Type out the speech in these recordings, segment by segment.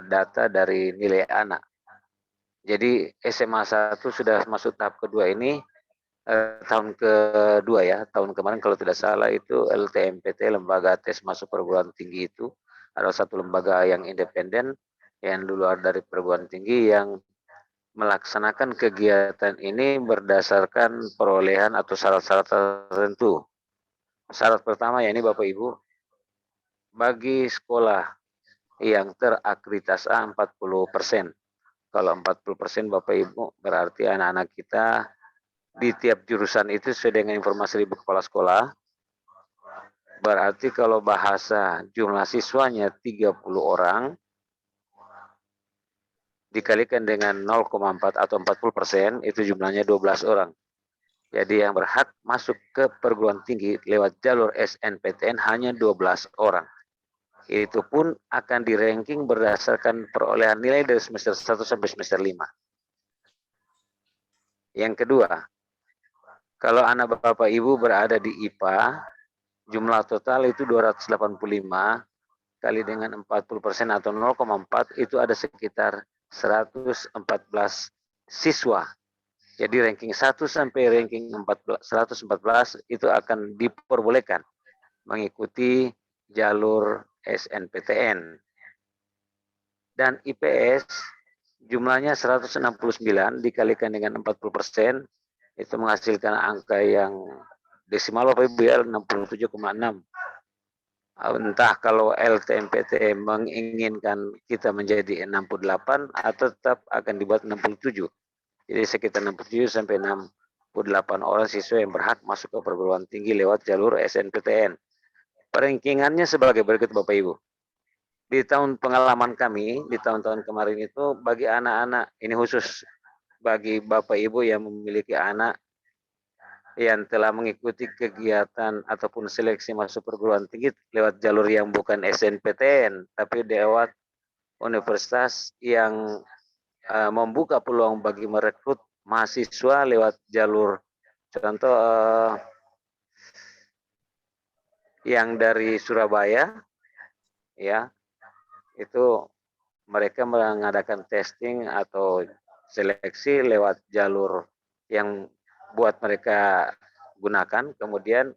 data dari nilai anak. Jadi SMA 1 sudah masuk tahap kedua ini tahun kedua ya, tahun kemarin kalau tidak salah itu LTMPT, Lembaga Tes Masuk Perguruan Tinggi itu adalah satu lembaga yang independen yang di luar dari perguruan tinggi yang melaksanakan kegiatan ini berdasarkan perolehan atau syarat-syarat tertentu. Syarat pertama ya ini Bapak Ibu, bagi sekolah yang terakreditasi 40%. Kalau 40% Bapak Ibu berarti anak-anak kita di tiap jurusan itu sesuai dengan informasi Ibu Kepala Sekolah. Berarti kalau bahasa jumlah siswanya 30 orang dikalikan dengan 0,4 atau 40% itu jumlahnya 12 orang. Jadi yang berhak masuk ke perguruan tinggi lewat jalur SNPTN hanya 12 orang. Itu pun akan di-ranking berdasarkan perolehan nilai dari semester 1 sampai semester 5. Yang kedua, kalau anak Bapak Ibu berada di IPA, jumlah total itu 285 kali dengan 40% atau 0,4 itu ada sekitar 114 siswa. Jadi ranking 1 sampai ranking 114 itu akan diperbolehkan mengikuti jalur SNPTN. Dan IPS jumlahnya 169 dikalikan dengan 40% itu menghasilkan angka yang desimal Bapak Ibu ya 67,6. Entah kalau LTMPT menginginkan kita menjadi 68 atau tetap akan dibuat 67. Jadi sekitar 67 sampai 68 orang siswa yang berhak masuk ke perguruan tinggi lewat jalur SNPTN. Perankingannya sebagai berikut Bapak Ibu. Di tahun pengalaman kami, di tahun-tahun kemarin itu bagi anak-anak, ini khusus bagi Bapak Ibu yang memiliki anak yang telah mengikuti kegiatan ataupun seleksi masuk perguruan tinggi lewat jalur yang bukan SNPTN, tapi lewat universitas yang membuka peluang bagi merekrut mahasiswa lewat jalur contoh yang dari Surabaya ya, itu mereka mengadakan testing atau seleksi lewat jalur yang buat mereka gunakan, kemudian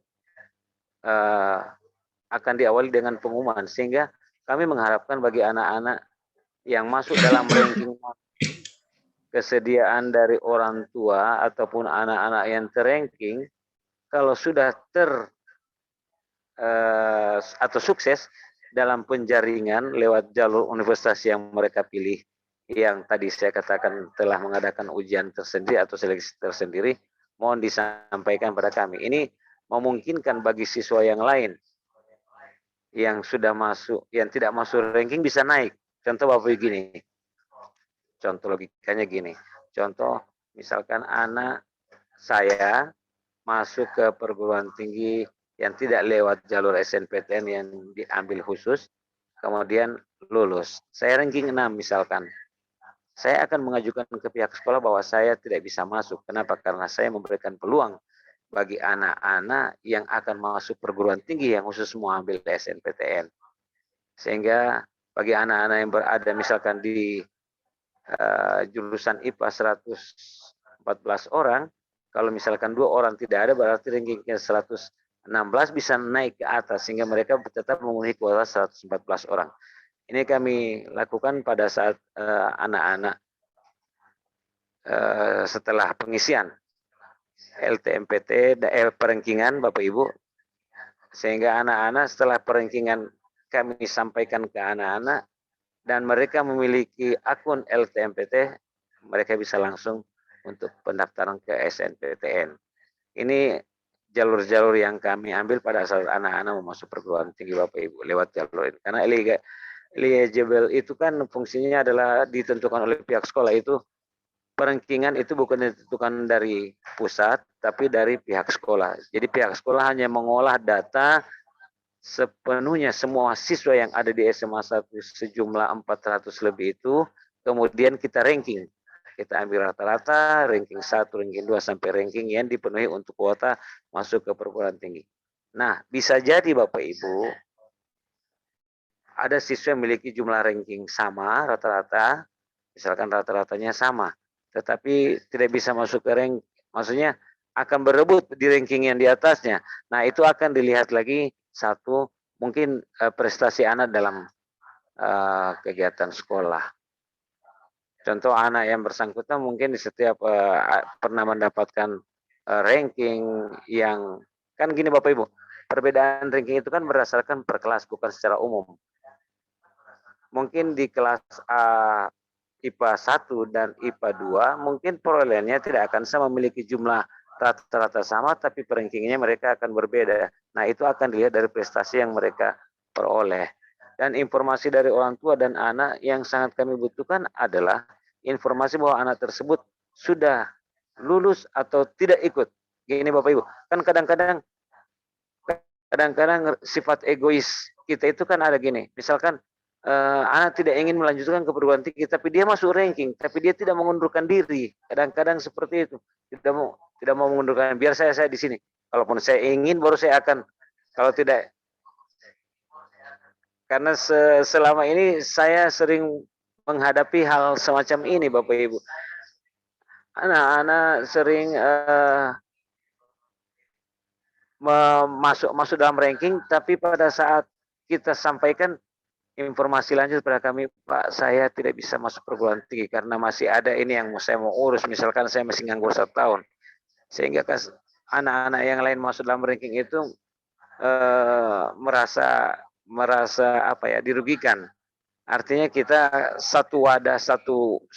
akan diawali dengan pengumuman, sehingga kami mengharapkan bagi anak-anak yang masuk dalam ranking kesediaan dari orang tua ataupun anak-anak yang terranking, kalau sudah atau sukses dalam penjaringan lewat jalur universitas yang mereka pilih, yang tadi saya katakan telah mengadakan ujian tersendiri atau seleksi tersendiri, mohon disampaikan pada kami. Ini memungkinkan bagi siswa yang lain yang sudah masuk, yang tidak masuk ranking bisa naik. Contoh Bapak gini, contoh logikanya gini, contoh misalkan anak saya masuk ke perguruan tinggi yang tidak lewat jalur SNPTN yang diambil khusus, kemudian lulus. Saya ranking 6 misalkan. Saya akan mengajukan ke pihak sekolah bahwa saya tidak bisa masuk. Kenapa? Karena saya memberikan peluang bagi anak-anak yang akan masuk perguruan tinggi yang khusus mau ambil SNPTN. Sehingga bagi anak-anak yang berada misalkan di jurusan IPA 114 orang, kalau misalkan 2 orang tidak ada berarti rankingnya 116 bisa naik ke atas sehingga mereka tetap memenuhi kuota 114 orang. Ini kami lakukan pada saat anak-anak setelah pengisian LTMPT perankingan Bapak Ibu, sehingga anak-anak setelah perankingan kami sampaikan ke anak-anak dan mereka memiliki akun LTMPT, mereka bisa langsung untuk pendaftaran ke SNPTN. Ini jalur-jalur yang kami ambil pada saat anak-anak mau masuk perguruan tinggi Bapak Ibu lewat jalur ini. Karena eligible itu kan fungsinya adalah ditentukan oleh pihak sekolah, itu perankingan itu bukan ditentukan dari pusat tapi dari pihak sekolah. Jadi pihak sekolah hanya mengolah data sepenuhnya semua siswa yang ada di SMA 1 sejumlah 400 lebih itu, kemudian kita ranking Kita ambil rata-rata ranking 1, ranking 2 sampai ranking yang dipenuhi untuk kuota masuk ke perguruan tinggi. Nah, bisa jadi Bapak Ibu ada siswa yang memiliki jumlah ranking sama rata-rata, misalkan rata-ratanya sama, tetapi tidak bisa masuk ke rank, maksudnya akan berebut di ranking yang di atasnya. Nah, itu akan dilihat lagi satu, mungkin prestasi anak dalam kegiatan sekolah. Contoh anak yang bersangkutan mungkin di setiap pernah mendapatkan ranking yang, kan gini Bapak Ibu, perbedaan ranking itu kan berdasarkan per kelas, bukan secara umum. Mungkin di kelas IPA 1 dan IPA 2 mungkin perolehannya tidak akan sama, memiliki jumlah rata-rata sama, tapi rankingnya mereka akan berbeda. Nah, itu akan dilihat dari prestasi yang mereka peroleh. Dan informasi dari orang tua dan anak yang sangat kami butuhkan adalah informasi bahwa anak tersebut sudah lulus atau tidak ikut. Gini Bapak Ibu, kan kadang-kadang sifat egois kita itu kan ada gini, misalkan anak tidak ingin melanjutkan ke perguruan tinggi, tapi dia masuk ranking, tapi dia tidak mengundurkan diri. Kadang-kadang seperti itu, tidak mau mengundurkan. Biar saya di sini. Kalaupun saya ingin, baru saya akan. Kalau tidak, karena selama ini saya sering menghadapi hal semacam ini, Bapak Ibu. Anak-anak sering masuk dalam ranking, tapi pada saat kita sampaikan informasi lanjut pada kami, Pak, saya tidak bisa masuk perguruan tinggi karena masih ada ini yang saya mau urus, misalkan saya masih nganggur 1 tahun, sehingga anak-anak yang lain masuk dalam ranking itu merasa apa ya, dirugikan. Artinya kita satu wadah, satu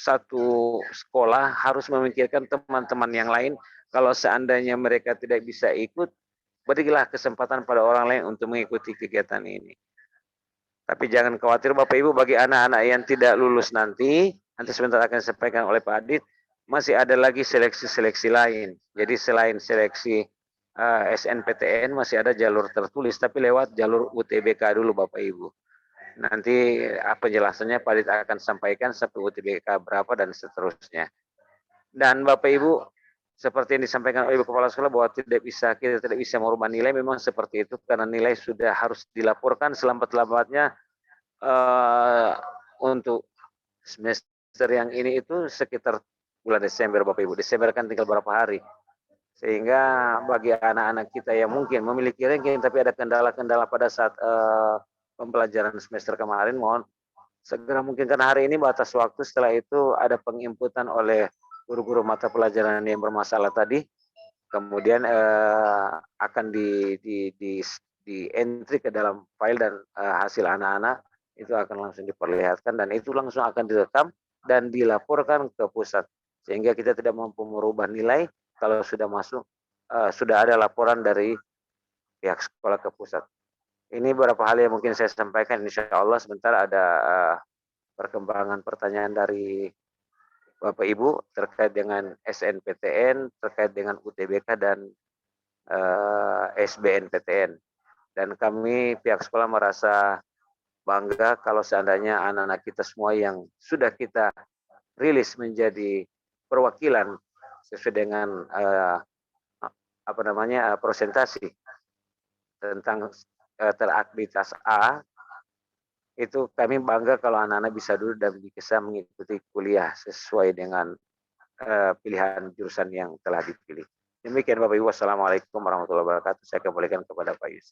sekolah harus memikirkan teman-teman yang lain. Kalau seandainya mereka tidak bisa ikut, berilah kesempatan pada orang lain untuk mengikuti kegiatan ini. Tapi jangan khawatir Bapak Ibu, bagi anak-anak yang tidak lulus nanti sebentar akan disampaikan oleh Pak Adit, masih ada lagi seleksi-seleksi lain. Jadi selain seleksi SNPTN masih ada jalur tertulis, tapi lewat jalur UTBK dulu Bapak Ibu. Nanti penjelasannya Pak Adit akan sampaikan sampai UTBK berapa dan seterusnya. Dan Bapak Ibu, seperti yang disampaikan oleh Ibu Kepala Sekolah bahwa kita tidak bisa merubah nilai, memang seperti itu karena nilai sudah harus dilaporkan selambat-lambatnya untuk semester yang ini itu sekitar bulan Desember Bapak Ibu. Desember kan tinggal berapa hari. Sehingga bagi anak-anak kita yang mungkin memiliki ranking tapi ada kendala-kendala pada saat pembelajaran semester kemarin, mohon segera mungkin, karena hari ini batas waktu, setelah itu ada penginputan oleh guru-guru mata pelajaran yang bermasalah tadi, kemudian akan di entry ke dalam file dan hasil anak-anak itu akan langsung diperlihatkan dan itu langsung akan direkam dan dilaporkan ke pusat, sehingga kita tidak mampu merubah nilai kalau sudah masuk, sudah ada laporan dari pihak sekolah ke pusat. Ini beberapa hal yang mungkin saya sampaikan. Insya Allah sebentar ada perkembangan pertanyaan dari Bapak Ibu terkait dengan SNPTN, terkait dengan UTBK dan SBNPTN. Dan kami pihak sekolah merasa bangga kalau seandainya anak-anak kita semua yang sudah kita rilis menjadi perwakilan sesuai dengan presentasi tentang terakreditas A, itu kami bangga kalau anak-anak bisa duduk dan bisa mengikuti kuliah sesuai dengan pilihan jurusan yang telah dipilih. Demikian Bapak Ibu, Wassalamualaikum warahmatullahi wabarakatuh. Saya kembalikan kepada Pak Yus.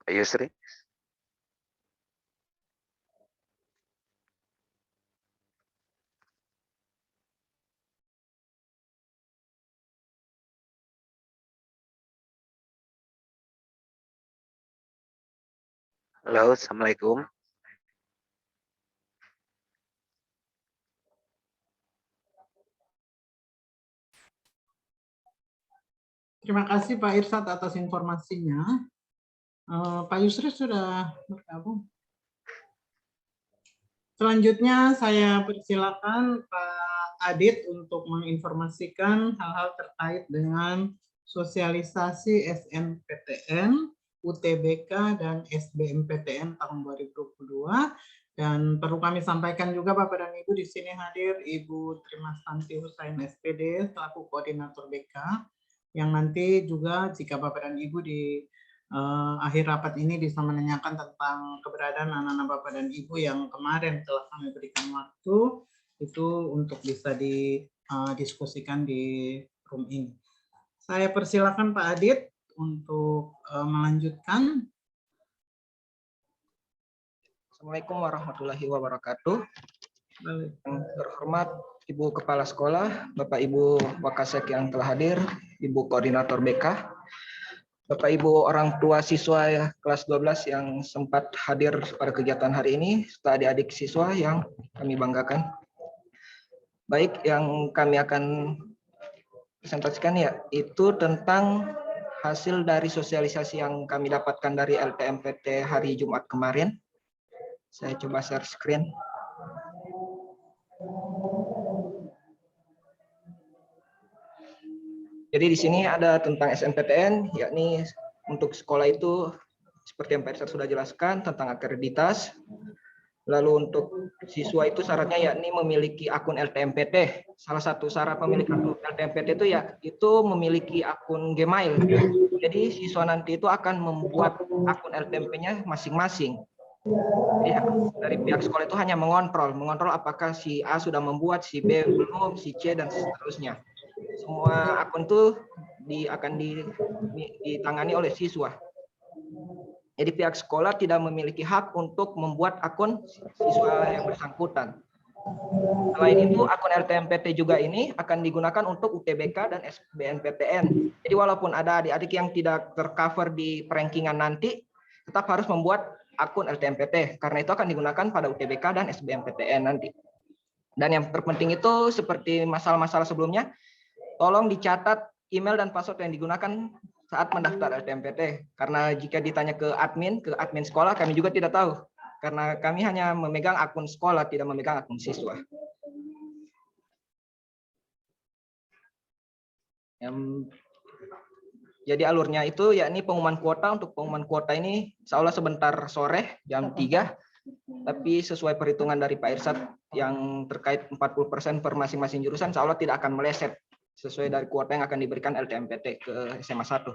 Pak Yusri. Halo, Assalamualaikum. Terima kasih Pak Irsad atas informasinya. Pak Yusri sudah bergabung. Selanjutnya saya persilakan Pak Adit untuk menginformasikan hal-hal terkait dengan sosialisasi SNPTN, UTBK, dan SBMPTN tahun 2022. Dan perlu kami sampaikan juga Bapak dan Ibu, di sini hadir Ibu Trimastanti Husain SPD selaku koordinator BK, yang nanti juga jika Bapak dan Ibu di akhir rapat ini bisa menanyakan tentang keberadaan anak-anak Bapak dan Ibu yang kemarin telah kami berikan waktu, itu untuk bisa didiskusikan di room ini. Saya persilakan Pak Adit untuk melanjutkan. Assalamualaikum warahmatullahi wabarakatuh. Yang terhormat Ibu Kepala Sekolah, Bapak Ibu Wakasek yang telah hadir, Ibu Koordinator BK, Bapak Ibu orang tua siswa kelas 12 yang sempat hadir pada kegiatan hari ini, serta adik-adik siswa yang kami banggakan. Baik, yang kami akan presentasikan yaitu tentang hasil dari sosialisasi yang kami dapatkan dari LTMPT hari Jumat kemarin. Saya coba share screen. Jadi di sini ada tentang SNPTN, yakni untuk sekolah itu seperti yang Pak Irsad sudah jelaskan tentang akreditas. Lalu untuk siswa itu syaratnya yakni memiliki akun LTMPT. Salah satu syarat memiliki akun LTMPT itu memiliki akun Gmail. Jadi siswa nanti itu akan membuat akun LTMP-nya masing-masing. Jadi dari pihak sekolah itu hanya mengontrol apakah si A sudah membuat, si B belum, si C dan seterusnya. Semua akun itu akan ditangani oleh siswa. Jadi pihak sekolah tidak memiliki hak untuk membuat akun siswa yang bersangkutan. Selain itu, akun LTMPT juga ini akan digunakan untuk UTBK dan SBMPTN. Jadi walaupun ada adik-adik yang tidak tercover di perankingan nanti, tetap harus membuat akun LTMPT, karena itu akan digunakan pada UTBK dan SBMPTN nanti. Dan yang terpenting itu seperti masalah-masalah sebelumnya, tolong dicatat email dan password yang digunakan saat mendaftar LTMPT. Karena jika ditanya ke admin sekolah, kami juga tidak tahu. Karena kami hanya memegang akun sekolah, tidak memegang akun siswa. Jadi alurnya itu yakni pengumuman kuota. Untuk pengumuman kuota ini insya Allah sebentar sore jam 3. Tapi sesuai perhitungan dari Pak Irsad yang terkait 40% per masing-masing jurusan, insya Allah tidak akan meleset sesuai dari kuota yang akan diberikan LTMPT ke SMA 1.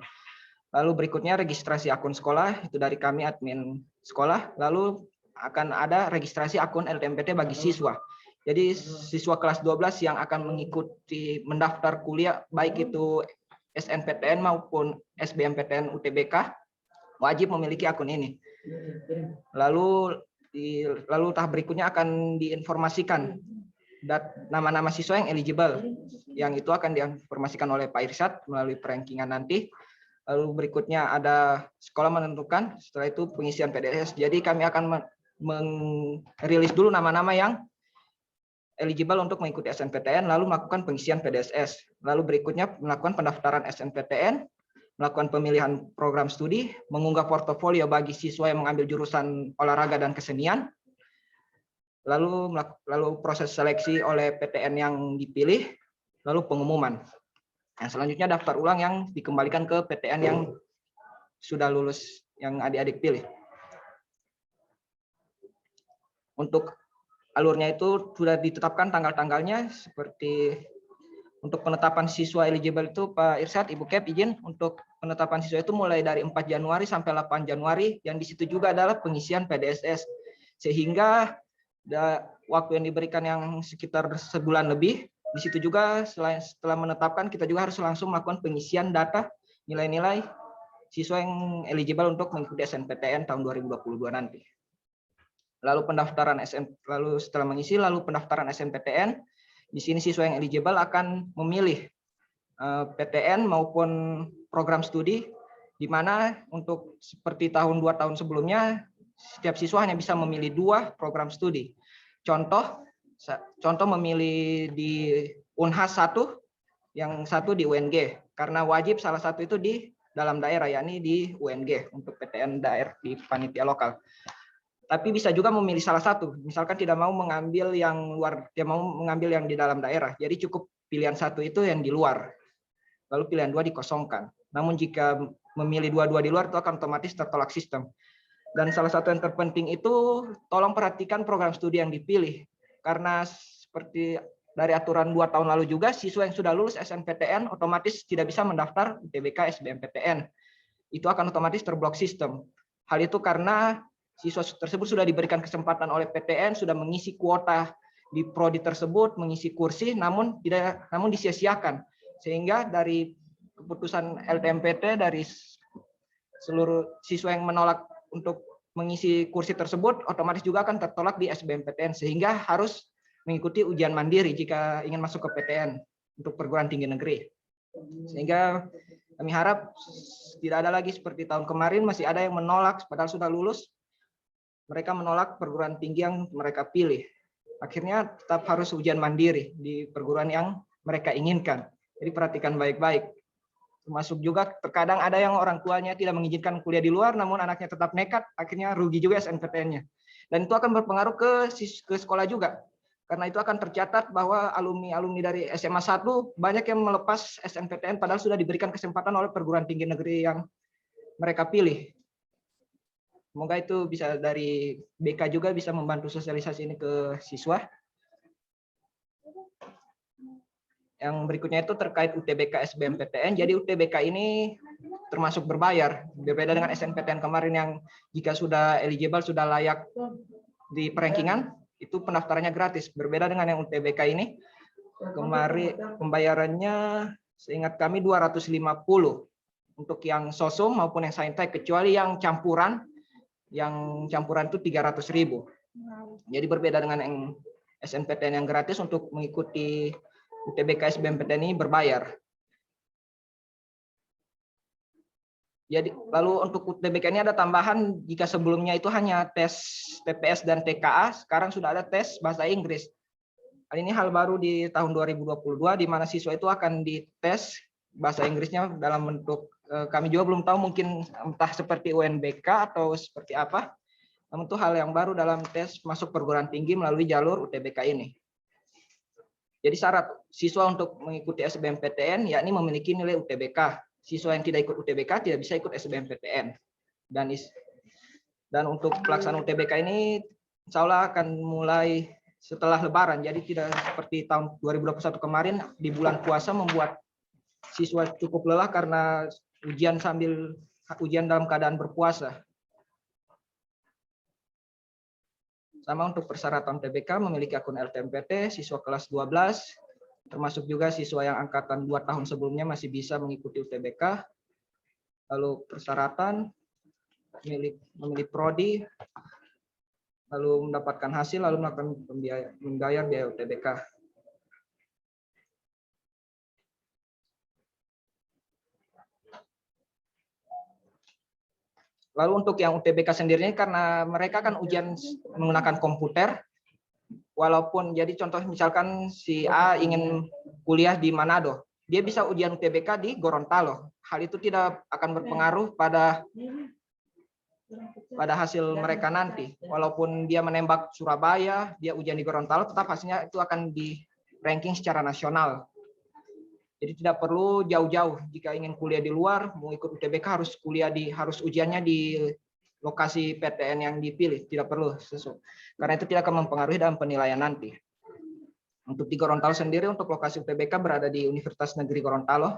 Lalu berikutnya registrasi akun sekolah, itu dari kami admin sekolah. Lalu akan ada registrasi akun LTMPT bagi siswa. Jadi siswa kelas 12 yang akan mengikuti mendaftar kuliah, baik itu SNPTN maupun SBMPTN UTBK, wajib memiliki akun ini. Lalu tahap berikutnya akan diinformasikan nama-nama siswa yang eligible, yang itu akan diinformasikan oleh Pak Irsad melalui perankingan nanti. Lalu berikutnya ada sekolah menentukan, setelah itu pengisian PDS. Jadi kami akan merilis dulu nama-nama yang eligible untuk mengikuti SNPTN, lalu melakukan pengisian PDSS. Lalu berikutnya melakukan pendaftaran SNPTN, melakukan pemilihan program studi, mengunggah portofolio bagi siswa yang mengambil jurusan olahraga dan kesenian, lalu proses seleksi oleh PTN yang dipilih, lalu pengumuman. Yang selanjutnya daftar ulang yang dikembalikan ke PTN yang sudah lulus, yang adik-adik pilih. Untuk alurnya itu sudah ditetapkan tanggal-tanggalnya, seperti untuk penetapan siswa eligible itu Pak Irsad, Ibu Kep izin untuk penetapan siswa itu mulai dari 4 Januari sampai 8 Januari, yang di situ juga adalah pengisian PDSS. Sehingga waktu yang diberikan yang sekitar sebulan lebih, di situ juga setelah menetapkan kita juga harus langsung melakukan pengisian data nilai-nilai siswa yang eligible untuk mengikuti SNPTN tahun 2022 nanti. Lalu setelah mengisi pendaftaran SNPTN, di sini siswa yang eligible akan memilih PTN maupun program studi, di mana untuk seperti 2 tahun sebelumnya, setiap siswa hanya bisa memilih 2 program studi. Contoh memilih di Unhas 1, yang satu di UNG, karena wajib salah satu itu di dalam daerah, yakni di UNG untuk PTN daerah di panitia lokal. Tapi bisa juga memilih salah satu. Misalkan tidak mau mengambil yang luar, dia mau mengambil yang di dalam daerah. Jadi cukup pilihan satu itu yang di luar. Lalu pilihan dua dikosongkan. Namun jika memilih dua-dua di luar itu akan otomatis tertolak sistem. Dan salah satu yang terpenting itu tolong perhatikan program studi yang dipilih. Karena seperti dari aturan 2 tahun lalu juga, siswa yang sudah lulus SNPTN otomatis tidak bisa mendaftar UTBK SBMPTN. Itu akan otomatis terblok sistem. Hal itu karena siswa tersebut sudah diberikan kesempatan oleh PTN, sudah mengisi kuota di prodi tersebut, mengisi kursi, namun disia-siakan. Sehingga dari keputusan LTMPT dari seluruh siswa yang menolak untuk mengisi kursi tersebut otomatis juga akan tertolak di SBMPTN, sehingga harus mengikuti ujian mandiri jika ingin masuk ke PTN untuk perguruan tinggi negeri. Sehingga kami harap tidak ada lagi seperti tahun kemarin masih ada yang menolak padahal sudah lulus, mereka menolak perguruan tinggi yang mereka pilih. Akhirnya tetap harus ujian mandiri di perguruan yang mereka inginkan. Jadi perhatikan baik-baik. Termasuk juga terkadang ada yang orang tuanya tidak mengizinkan kuliah di luar, namun anaknya tetap nekat, akhirnya rugi juga SNPTN-nya. Dan itu akan berpengaruh ke sekolah juga. Karena itu akan tercatat bahwa alumni-alumni dari SMA 1 banyak yang melepas SNPTN padahal sudah diberikan kesempatan oleh perguruan tinggi negeri yang mereka pilih. Semoga itu bisa dari BK juga bisa membantu sosialisasi ini ke siswa. Yang berikutnya itu terkait UTBK SBMPTN. Jadi UTBK ini termasuk berbayar. Berbeda dengan SNPTN kemarin yang jika sudah eligible, sudah layak di perankingan, itu pendaftarannya gratis. Berbeda dengan yang UTBK ini, kemarin pembayarannya seingat kami 250 untuk yang sosum maupun yang saintek, kecuali yang campuran itu 300.000. Jadi berbeda dengan yang SNPTN yang gratis, untuk mengikuti UTBK SBMPTN ini berbayar. Jadi lalu untuk UTBK ini ada tambahan, jika sebelumnya itu hanya tes TPS dan TKA, sekarang sudah ada tes bahasa Inggris. Hal ini hal baru di tahun 2022, di mana siswa itu akan dites bahasa Inggrisnya dalam bentuk, kami juga belum tahu, mungkin entah seperti UNBK atau seperti apa. Namun itu hal yang baru dalam tes masuk perguruan tinggi melalui jalur UTBK ini. Jadi syarat siswa untuk mengikuti SBMPTN yakni memiliki nilai UTBK. Siswa yang tidak ikut UTBK tidak bisa ikut SBMPTN. Dan untuk pelaksanaan UTBK ini insya Allah akan mulai setelah Lebaran. Jadi tidak seperti tahun 2021 kemarin di bulan puasa membuat siswa cukup lelah karena ujian dalam keadaan berpuasa. Sama untuk persyaratan UTBK, memiliki akun LTMPT, siswa kelas 12, termasuk juga siswa yang angkatan 2 tahun sebelumnya masih bisa mengikuti UTBK. Lalu persyaratan, memilih prodi, lalu mendapatkan hasil, lalu melakukan membayar biaya UTBK. Lalu untuk yang UTBK sendiri, karena mereka kan ujian menggunakan komputer, walaupun jadi contoh misalkan si A ingin kuliah di Manado, dia bisa ujian UTBK di Gorontalo. Hal itu tidak akan berpengaruh pada hasil mereka nanti. Walaupun dia menembak Surabaya, dia ujian di Gorontalo, tetap hasilnya itu akan di ranking secara nasional. Jadi tidak perlu jauh-jauh jika ingin kuliah di luar, mau ikut UTBK harus ujiannya di lokasi PTN yang dipilih, tidak perlu karena itu tidak akan mempengaruhi dalam penilaian nanti. Untuk di Gorontalo sendiri, untuk lokasi UTBK berada di Universitas Negeri Gorontalo.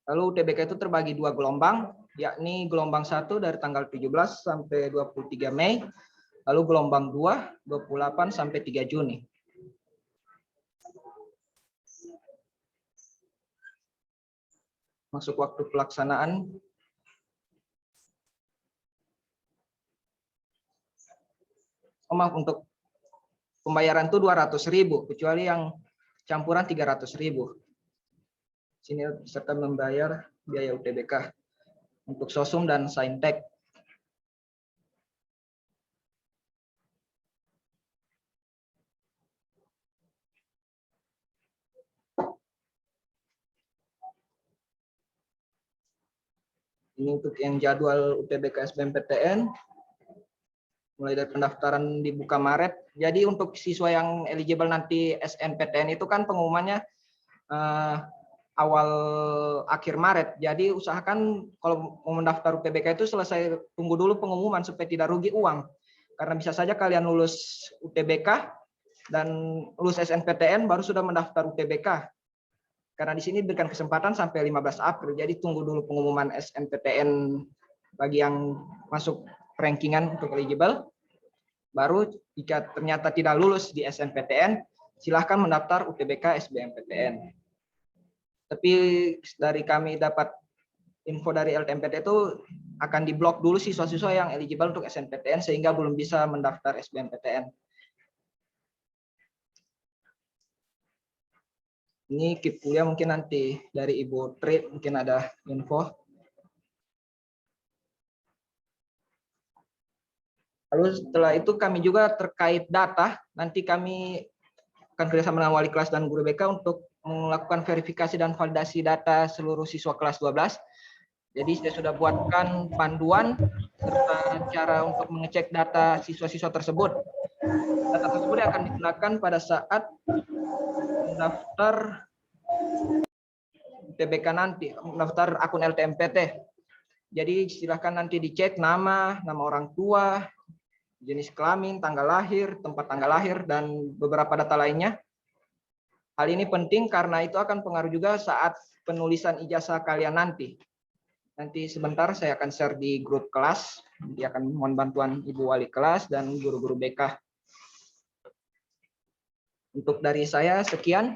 Lalu UTBK itu terbagi 2 gelombang, yakni gelombang 1 dari tanggal 17 sampai 23 Mei, lalu gelombang 2 28 sampai 3 Juni. Masuk waktu pelaksanaan untuk pembayaran itu 200.000, kecuali yang campuran 300.000. Sini serta membayar biaya UTBK untuk sosum dan saintek. Ini untuk yang jadwal UTBK SBMPTN, mulai dari pendaftaran dibuka Maret. Jadi untuk siswa yang eligible nanti SNPTN itu kan pengumumannya awal akhir Maret. Jadi usahakan kalau mau mendaftar UTBK itu selesai, tunggu dulu pengumuman supaya tidak rugi uang. Karena bisa saja kalian lulus UTBK dan lulus SNPTN baru sudah mendaftar UTBK. Karena di sini diberikan kesempatan sampai 15 April. Jadi tunggu dulu pengumuman SNPTN bagi yang masuk rankingan untuk eligible. Baru jika ternyata tidak lulus di SNPTN, silahkan mendaftar UTBK SBMPTN. Tapi dari kami dapat info dari LTMPT itu akan diblok dulu siswa-siswa yang eligible untuk SNPTN sehingga belum bisa mendaftar SBMPTN. Ini KIP kuliah mungkin nanti dari Ibu Tri mungkin ada info. Lalu setelah itu kami juga terkait data, nanti kami akan kerjasama dengan wali kelas dan guru BK untuk melakukan verifikasi dan validasi data seluruh siswa kelas 12. Jadi saya sudah buatkan panduan serta cara untuk mengecek data siswa-siswa tersebut. Data tersebut akan digunakan pada saat mendaftar UTBK nanti, mendaftar akun LTMPT. Jadi silahkan nanti dicek nama orang tua, jenis kelamin, tanggal lahir, tempat tanggal lahir, dan beberapa data lainnya. Hal ini penting karena itu akan pengaruh juga saat penulisan ijazah kalian nanti. Nanti sebentar saya akan share di grup kelas. Nanti akan mohon bantuan Ibu Wali kelas dan guru-guru BK. Untuk dari saya sekian.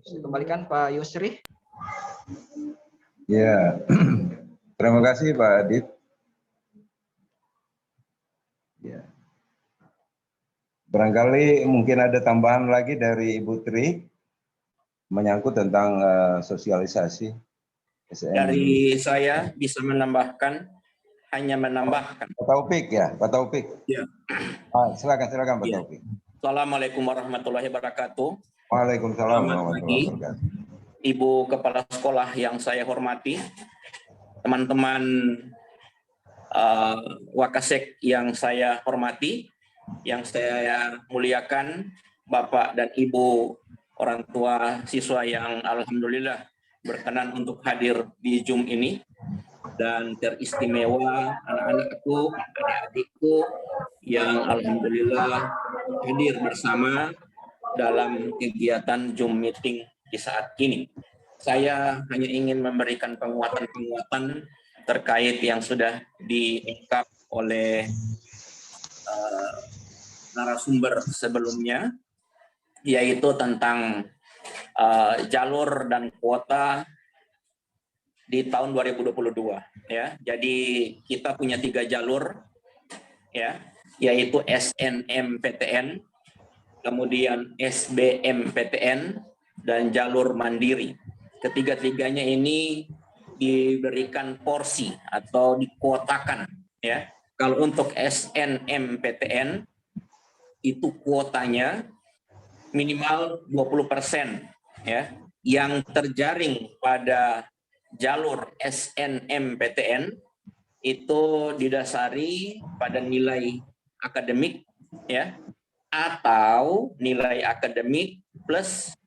Saya kembalikan Pak Yusri. Ya, terima kasih Pak Adit. Ya. Barangkali mungkin ada tambahan lagi dari Ibu Tri menyangkut tentang sosialisasi SN. Dari saya bisa menambahkan, hanya menambahkan. Pak Taufik ya, Pak Taufik. Ya. Silakan Pak Ya. Taufik. Assalamualaikum warahmatullahi wabarakatuh. Waalaikumsalam warahmatullahi wabarakatuh. Ibu Kepala Sekolah yang saya hormati, teman-teman Wakasek yang saya hormati, yang saya muliakan, Bapak dan Ibu orang tua siswa yang alhamdulillah berkenan untuk hadir di Zoom ini, dan teristimewa anak-anakku, adik-adikku yang alhamdulillah hadir bersama dalam kegiatan Zoom meeting di saat ini. Saya hanya ingin memberikan penguatan-penguatan terkait yang sudah diungkap oleh narasumber sebelumnya, yaitu tentang jalur dan kuota di tahun 2022. Ya, jadi kita punya 3 jalur, ya, yaitu SNMPTN, kemudian SBMPTN, dan jalur mandiri. Ketiga-tiganya ini diberikan porsi atau dikuotakan, ya. Kalau untuk SNMPTN itu kuotanya minimal 20%, ya, yang terjaring pada jalur SNMPTN itu didasari pada nilai akademik, ya, atau nilai akademik plus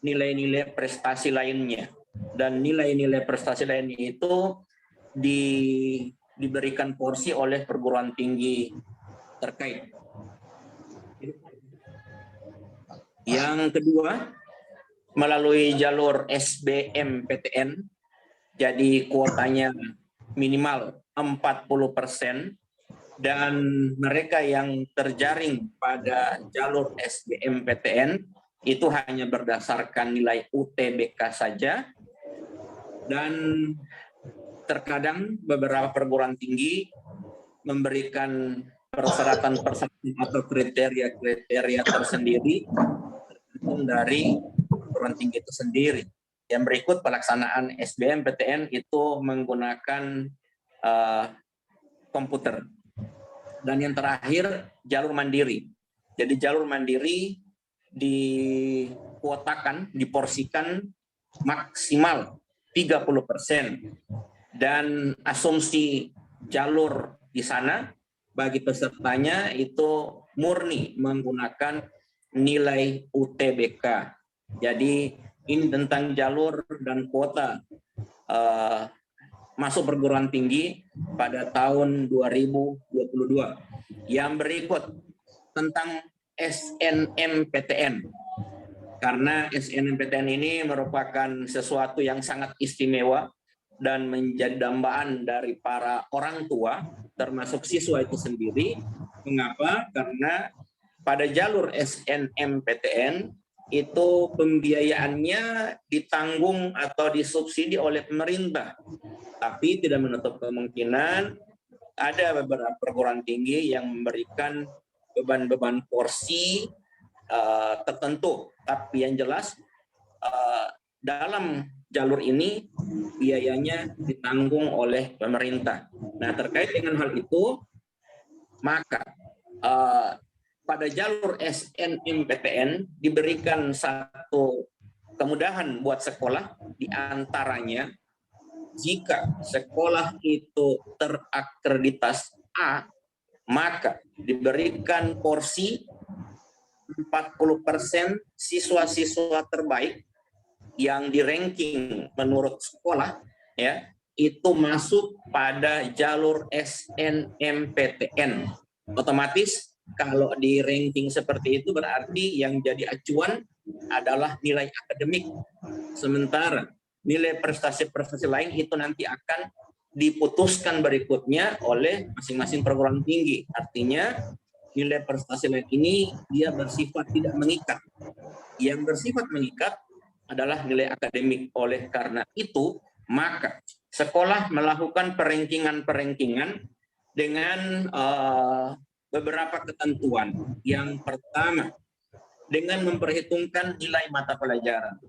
nilai-nilai prestasi lainnya. Dan nilai-nilai prestasi lainnya itu diberikan porsi oleh perguruan tinggi terkait. Yang kedua, melalui jalur SBMPTN, jadi kuotanya minimal 40%, dan mereka yang terjaring pada jalur SBMPTN itu hanya berdasarkan nilai UTBK saja, dan terkadang beberapa perguruan tinggi memberikan persyaratan-persyaratan atau kriteria-kriteria tersendiri dari perguruan tinggi itu sendiri. Yang berikut, pelaksanaan SBMPTN itu menggunakan komputer. Dan yang terakhir, jalur mandiri. Jadi jalur mandiri dikuotakan, diporsikan maksimal 30%. dan asumsi jalur di sana bagi pesertanya itu murni menggunakan nilai UTBK. Jadi ini tentang jalur dan kuota masuk perguruan tinggi pada tahun 2022. Yang berikut tentang SNMPTN. Karena SNMPTN ini merupakan sesuatu yang sangat istimewa dan menjadi dambaan dari para orang tua, termasuk siswa itu sendiri. Mengapa? Karena pada jalur SNMPTN itu pembiayaannya ditanggung atau disubsidi oleh pemerintah. Tapi tidak menutup kemungkinan ada beberapa perguruan tinggi yang memberikan beban-beban porsi tertentu. Tapi yang jelas dalam jalur ini biayanya ditanggung oleh pemerintah. Nah, terkait dengan hal itu, maka pada jalur SNMPTN diberikan satu kemudahan buat sekolah, di antaranya jika sekolah itu terakreditasi A, maka diberikan porsi 40% siswa-siswa terbaik yang di ranking menurut sekolah, ya, itu masuk pada jalur SNMPTN. Otomatis kalau di ranking seperti itu berarti yang jadi acuan adalah nilai akademik. Sementara nilai prestasi-prestasi lain itu nanti akan diputuskan berikutnya oleh masing-masing perguruan tinggi. Artinya nilai prestasi lain ini dia bersifat tidak mengikat. Yang bersifat mengikat adalah nilai akademik. Oleh karena itu, maka sekolah melakukan perankingan dengan beberapa ketentuan. Yang pertama, dengan memperhitungkan nilai mata pelajaran.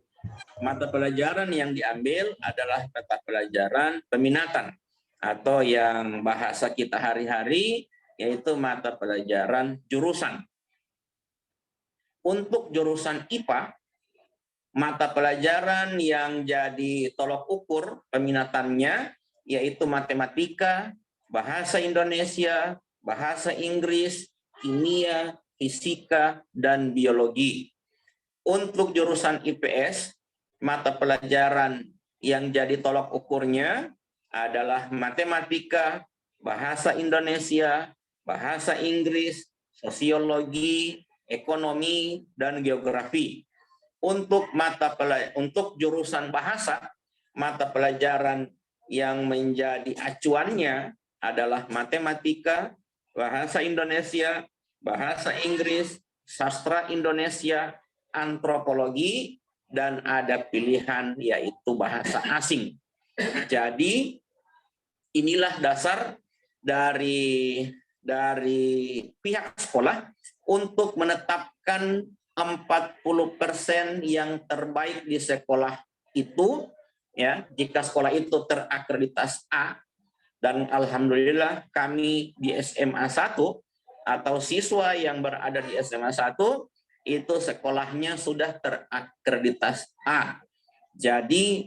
Mata pelajaran yang diambil adalah mata pelajaran peminatan atau yang bahasa kita hari-hari yaitu mata pelajaran jurusan. Untuk jurusan IPA, mata pelajaran yang jadi tolok ukur peminatannya yaitu matematika, bahasa Indonesia, bahasa Inggris, kimia, fisika, dan biologi. Untuk jurusan IPS, mata pelajaran yang jadi tolok ukurnya adalah matematika, bahasa Indonesia, bahasa Inggris, sosiologi, ekonomi, dan geografi. Untuk jurusan bahasa, mata pelajaran yang menjadi acuannya adalah matematika, bahasa Indonesia, bahasa Inggris, sastra Indonesia, antropologi, dan ada pilihan yaitu bahasa asing. Jadi inilah dasar dari pihak sekolah untuk menetapkan 40% yang terbaik di sekolah itu, ya, jika sekolah itu terakreditasi A, dan alhamdulillah kami di SMA 1 atau siswa yang berada di SMA 1 itu sekolahnya sudah terakreditasi A. Jadi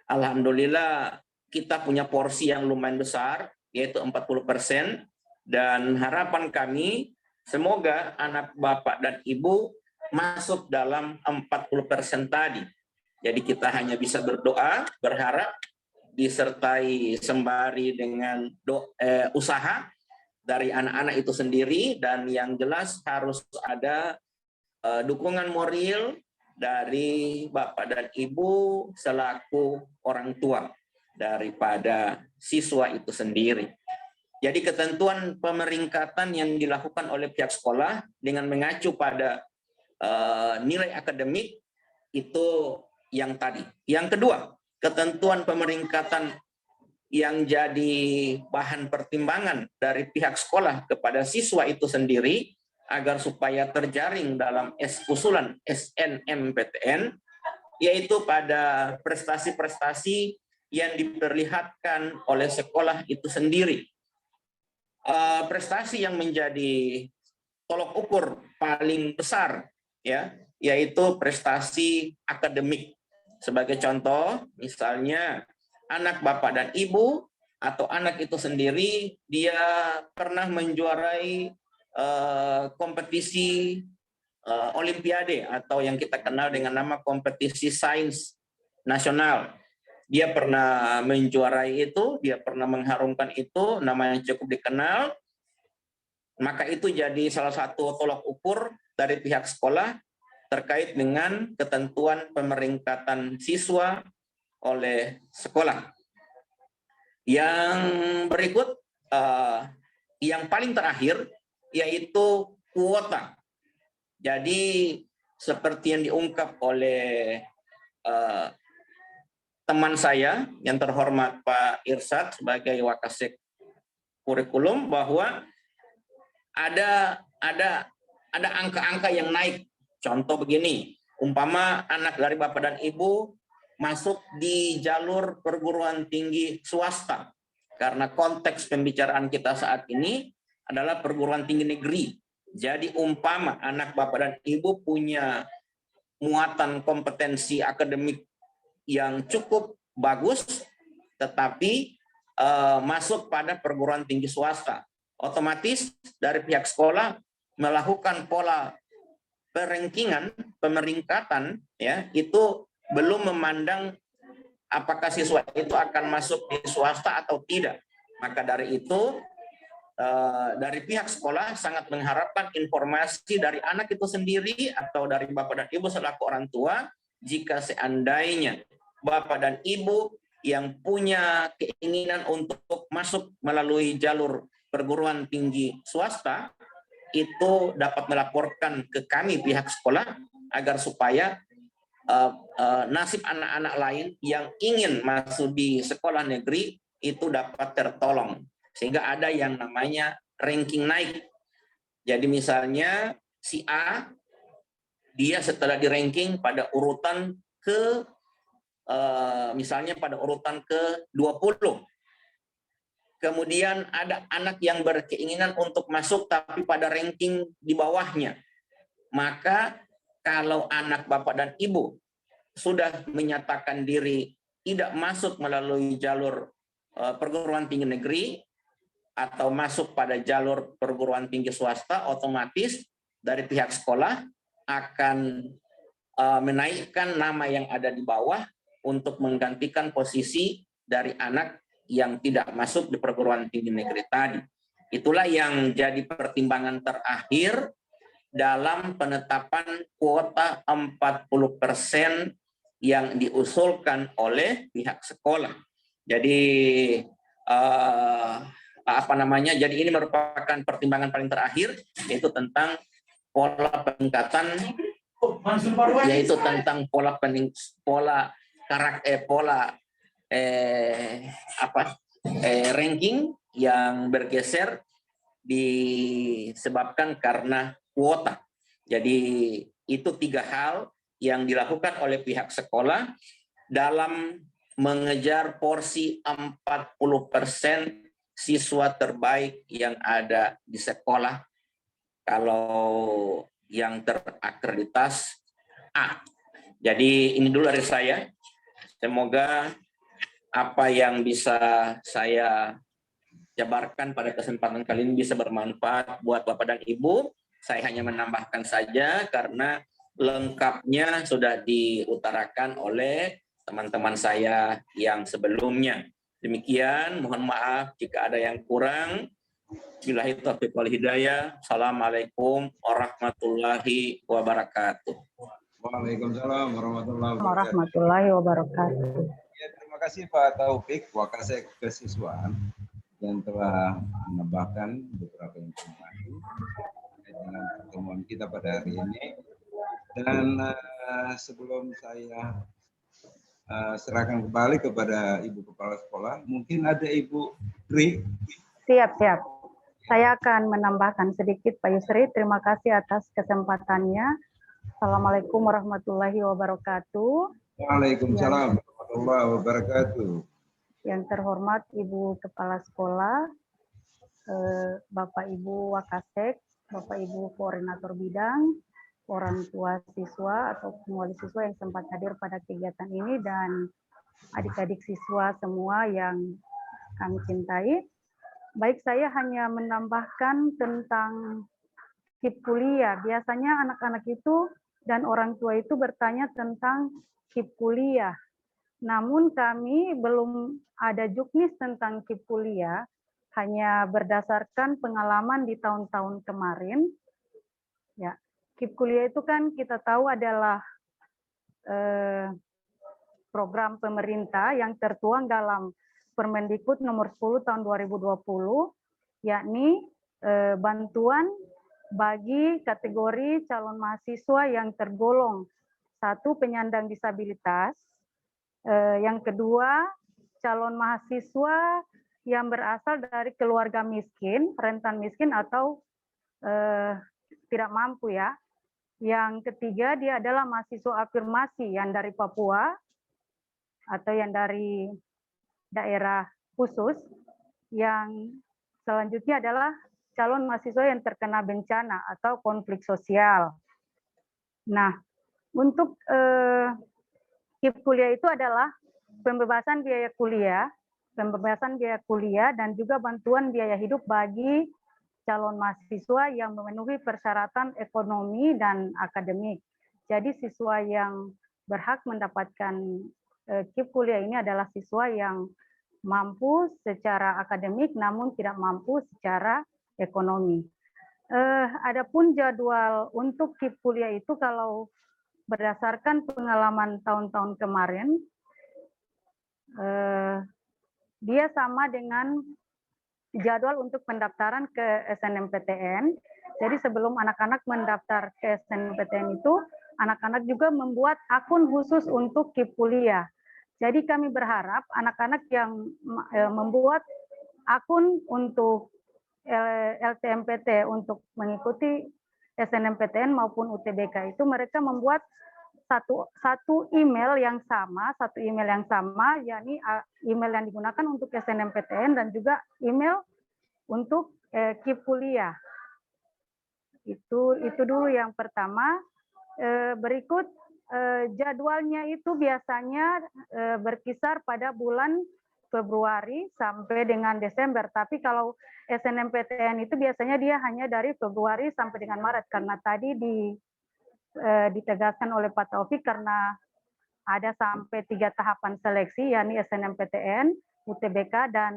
alhamdulillah kita punya porsi yang lumayan besar yaitu 40%, dan harapan kami semoga anak Bapak dan Ibu masuk dalam 40% tadi. Jadi kita hanya bisa berdoa, berharap, disertai sembari dengan usaha dari anak-anak itu sendiri, dan yang jelas harus ada dukungan moral dari Bapak dan Ibu selaku orang tua daripada siswa itu sendiri. Jadi ketentuan pemeringkatan yang dilakukan oleh pihak sekolah dengan mengacu pada nilai akademik itu yang tadi. Yang kedua, ketentuan pemeringkatan yang jadi bahan pertimbangan dari pihak sekolah kepada siswa itu sendiri agar supaya terjaring dalam usulan SNMPTN, yaitu pada prestasi-prestasi yang diperlihatkan oleh sekolah itu sendiri. Prestasi yang menjadi tolok ukur paling besar, ya, yaitu prestasi akademik. Sebagai contoh, misalnya anak bapak dan ibu atau anak itu sendiri dia pernah menjuarai kompetisi olimpiade atau yang kita kenal dengan nama kompetisi sains nasional. Dia pernah menjuarai itu, dia pernah mengharumkan itu, nama yang cukup dikenal, maka itu jadi salah satu tolak ukur dari pihak sekolah terkait dengan ketentuan pemeringkatan siswa oleh sekolah. Yang berikut, yang paling terakhir, yaitu kuota. Jadi seperti yang diungkap oleh teman saya yang terhormat Pak Irsad sebagai Wakasek kurikulum, bahwa ada angka-angka yang naik. Contoh begini, umpama anak dari bapak dan ibu masuk di jalur perguruan tinggi swasta, karena konteks pembicaraan kita saat ini adalah perguruan tinggi negeri. Jadi umpama anak bapak dan ibu punya muatan kompetensi akademik yang cukup bagus, tetapi masuk pada perguruan tinggi swasta, otomatis dari pihak sekolah melakukan pola peringkatan, ya, itu belum memandang apakah siswa itu akan masuk di swasta atau tidak. Maka dari itu dari pihak sekolah sangat mengharapkan informasi dari anak itu sendiri atau dari bapak dan ibu selaku orang tua, jika seandainya bapak dan ibu yang punya keinginan untuk masuk melalui jalur perguruan tinggi swasta, itu dapat melaporkan ke kami pihak sekolah agar supaya nasib anak-anak lain yang ingin masuk di sekolah negeri itu dapat tertolong. Sehingga ada yang namanya ranking naik. Jadi misalnya si A, dia setelah di ranking pada urutan ke misalnya pada urutan ke-20. Kemudian ada anak yang berkeinginan untuk masuk tapi pada ranking di bawahnya. Maka kalau anak bapak dan ibu sudah menyatakan diri tidak masuk melalui jalur perguruan tinggi negeri atau masuk pada jalur perguruan tinggi swasta, otomatis dari pihak sekolah akan menaikkan nama yang ada di bawah untuk menggantikan posisi dari anak yang tidak masuk di perguruan tinggi negeri tadi. Itulah yang jadi pertimbangan terakhir dalam penetapan kuota 40% yang diusulkan oleh pihak sekolah. Jadi jadi ini merupakan pertimbangan paling terakhir, yaitu tentang pola peningkatan, yaitu tentang ranking yang bergeser disebabkan karena kuota. Jadi itu 3 hal yang dilakukan oleh pihak sekolah dalam mengejar porsi 40% siswa terbaik yang ada di sekolah kalau yang terakreditas A. Jadi ini dulu dari saya. Semoga apa yang bisa saya jabarkan pada kesempatan kali ini bisa bermanfaat buat Bapak dan Ibu. Saya hanya menambahkan saja karena lengkapnya sudah diutarakan oleh teman-teman saya yang sebelumnya. Demikian, mohon maaf jika ada yang kurang. Billahi taufiq wal hidayah. Assalamualaikum warahmatullahi wabarakatuh. Waalaikumsalam warahmatullahi wabarakatuh. Ya, terima kasih Pak Taufik, Wakasek Kesiswaan, yang telah menambahkan beberapa informasi dengan pertemuan kita pada hari ini. Dan sebelum saya serahkan kembali kepada Ibu Kepala Sekolah, mungkin ada Ibu Tri. Siap. Saya akan menambahkan sedikit Pak Yusri. Terima kasih atas kesempatannya. Assalamualaikum warahmatullahi wabarakatuh. Waalaikumsalam warahmatullahi wabarakatuh. Yang terhormat Ibu Kepala Sekolah, Bapak Ibu Wakasek, Bapak Ibu Koordinator Bidang, orang tua siswa atau wali siswa yang sempat hadir pada kegiatan ini, dan adik-adik siswa semua yang kami cintai. Baik, saya hanya menambahkan tentang KIP kuliah. Biasanya anak-anak itu dan orang tua itu bertanya tentang KIP kuliah. Namun kami belum ada juknis tentang KIP kuliah, hanya berdasarkan pengalaman di tahun-tahun kemarin. Ya, KIP kuliah itu kan kita tahu adalah program pemerintah yang tertuang dalam Permendikbud nomor 10 tahun 2020, yakni bantuan bagi kategori calon mahasiswa yang tergolong satu penyandang disabilitas, yang kedua calon mahasiswa yang berasal dari keluarga miskin, rentan miskin atau tidak mampu ya. Yang ketiga dia adalah mahasiswa afirmasi yang dari Papua atau yang dari daerah khusus. Yang selanjutnya adalah calon mahasiswa yang terkena bencana atau konflik sosial. Nah, untuk KIP kuliah itu adalah pembebasan biaya kuliah dan juga bantuan biaya hidup bagi calon mahasiswa yang memenuhi persyaratan ekonomi dan akademik. Jadi siswa yang berhak mendapatkan KIP kuliah ini adalah siswa yang mampu secara akademik namun tidak mampu secara ekonomi. Adapun jadwal untuk KIP kuliah itu kalau berdasarkan pengalaman tahun-tahun kemarin, dia sama dengan jadwal untuk pendaftaran ke SNMPTN. Jadi sebelum anak-anak mendaftar ke SNMPTN itu, anak-anak juga membuat akun khusus untuk KIP kuliah. Jadi kami berharap anak-anak yang membuat akun untuk LTMPT untuk mengikuti SNMPTN maupun UTBK itu mereka membuat satu email yang sama, yakni email yang digunakan untuk SNMPTN dan juga email untuk KIP kuliah. Itu dulu yang pertama. Berikut jadwalnya itu biasanya berkisar pada bulan Februari sampai dengan Desember. Tapi kalau SNMPTN itu biasanya dia hanya dari Februari sampai dengan Maret karena tadi ditegaskan oleh Pak Taufik karena ada sampai 3 tahapan seleksi, yakni SNMPTN, UTBK, dan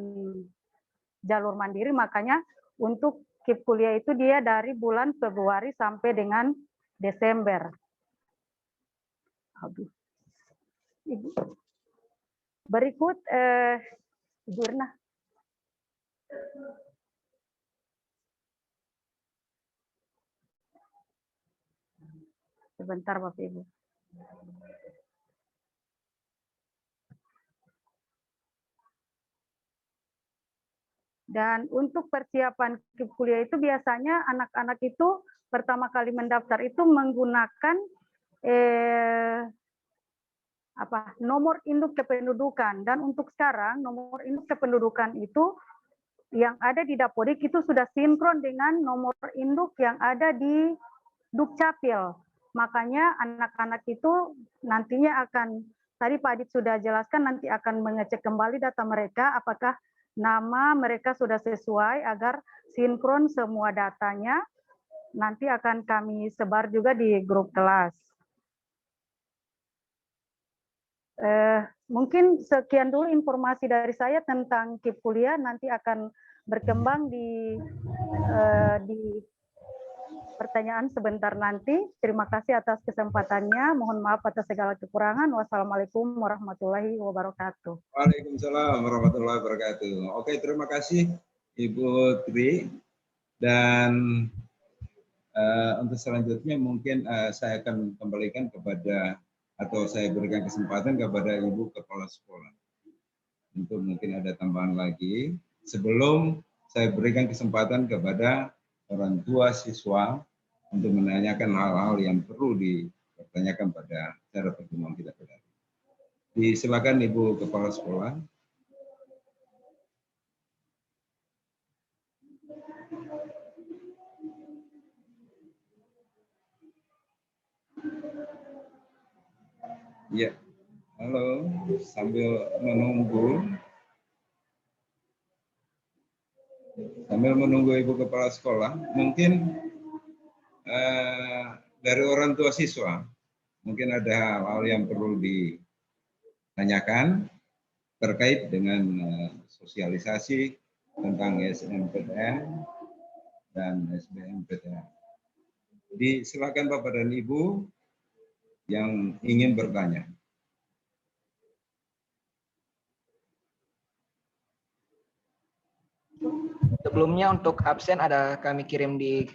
jalur mandiri. Makanya untuk KIP kuliah itu dia dari bulan Februari sampai dengan Desember. Ibu. Berikut Ibu Irna. Sebentar Bapak Ibu. Dan untuk persiapan KIP kuliah itu biasanya anak-anak itu pertama kali mendaftar itu menggunakan nomor induk kependudukan. Dan untuk sekarang nomor induk kependudukan itu yang ada di Dapodik itu sudah sinkron dengan nomor induk yang ada di Dukcapil. Makanya anak-anak itu nantinya akan, tadi Pak Adit sudah jelaskan, nanti akan mengecek kembali data mereka apakah nama mereka sudah sesuai agar sinkron semua datanya. Nanti akan kami sebar juga di grup kelas. Mungkin sekian dulu informasi dari saya tentang KIP kuliah, nanti akan berkembang di pertanyaan sebentar nanti. Terima kasih atas kesempatannya. Mohon maaf atas segala kekurangan. Wassalamualaikum warahmatullahi wabarakatuh. Waalaikumsalam warahmatullahi wabarakatuh. Oke, terima kasih Ibu Tri. Dan untuk selanjutnya mungkin saya akan kembalikan kepada atau saya berikan kesempatan kepada Ibu Kepala Sekolah untuk mungkin ada tambahan lagi sebelum saya berikan kesempatan kepada orang tua siswa untuk menanyakan hal-hal yang perlu dipertanyakan pada cara pertemuan kita pada hari ini. Silakan Ibu Kepala Sekolah. Ya, Halo, sambil menunggu Ibu Kepala Sekolah, mungkin dari orang tua siswa, mungkin ada hal-hal yang perlu ditanyakan terkait dengan sosialisasi tentang SNMPTN dan SBMPTN. Jadi silakan Bapak dan Ibu yang ingin bertanya. Sebelumnya untuk absen ada kami kirim di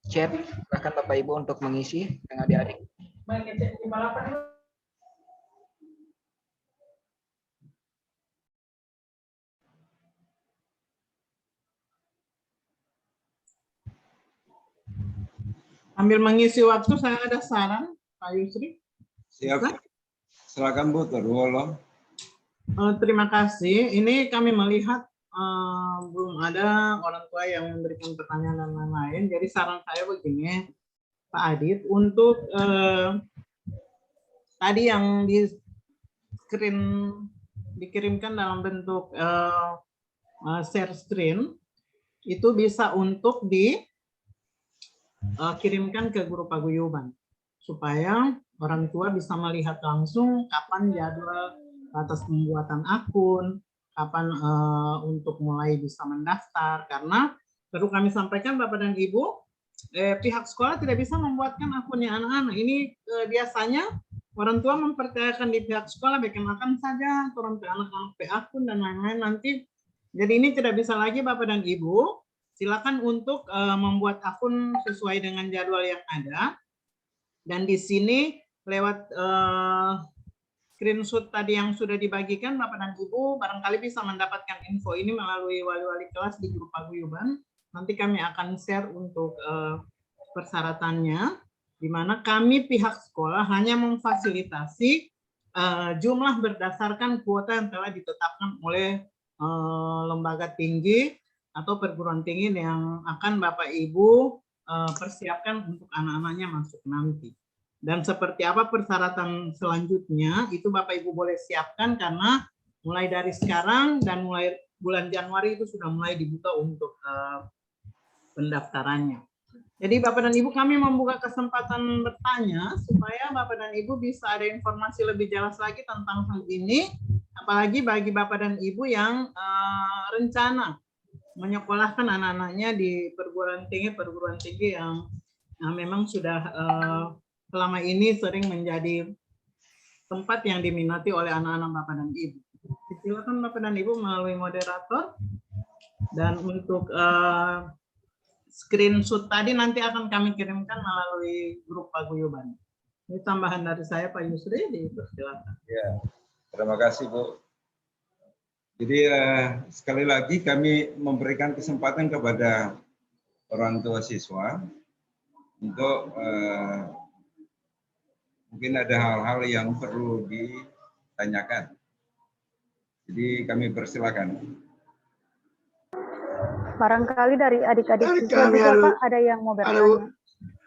chat. Silakan Bapak Ibu untuk mengisi dengan adik-adik. Sambil mengisi waktu, saya ada saran, Pak Yusri. Siap. Silakan Bu, Terwolo. Terima kasih. Ini kami melihat belum ada orang tua yang memberikan pertanyaan dan lain-lain. Jadi saran saya begini, Pak Adit, untuk tadi yang di screen dikirimkan dalam bentuk share screen, itu bisa untuk dikirimkan ke guru paguyuban supaya orang tua bisa melihat langsung kapan jadwal batas pembuatan akun, kapan untuk mulai bisa mendaftar. Karena perlu kami sampaikan Bapak dan Ibu, pihak sekolah tidak bisa membuatkan akunnya anak-anak. Ini biasanya orang tua mempercayakan di pihak sekolah, bagaimana saja turun ke anak-anak akun dan lain-lain nanti. Jadi ini tidak bisa lagi Bapak dan Ibu. Silakan untuk membuat akun sesuai dengan jadwal yang ada. Dan di sini lewat screenshot tadi yang sudah dibagikan, Bapak dan Ibu barangkali bisa mendapatkan info ini melalui wali-wali kelas di grup paguyuban. Nanti kami akan share untuk persyaratannya, di mana kami pihak sekolah hanya memfasilitasi jumlah berdasarkan kuota yang telah ditetapkan oleh lembaga tinggi atau perguruan tinggi yang akan Bapak Ibu persiapkan untuk anak-anaknya masuk nanti. Dan seperti apa persyaratan selanjutnya itu Bapak Ibu boleh siapkan, karena mulai dari sekarang dan mulai bulan Januari itu sudah mulai dibuka untuk pendaftarannya. Jadi Bapak dan Ibu, kami membuka kesempatan bertanya supaya Bapak dan Ibu bisa ada informasi lebih jelas lagi tentang hal ini, apalagi bagi Bapak dan Ibu yang rencana menyekolahkan anak-anaknya di perguruan tinggi yang memang sudah selama ini sering menjadi tempat yang diminati oleh anak-anak Bapak dan Ibu. Silakan Bapak dan Ibu melalui moderator. Dan untuk screenshot tadi nanti akan kami kirimkan melalui grup paguyuban. Ini tambahan dari saya Pak Yusri, dipersilakan. Ya, terima kasih Bu. Jadi sekali lagi kami memberikan kesempatan kepada orang tua siswa untuk mungkin ada hal-hal yang perlu ditanyakan. Jadi kami persilakan. Barangkali dari adik-adik siswa juga Pak ada yang mau bertanya.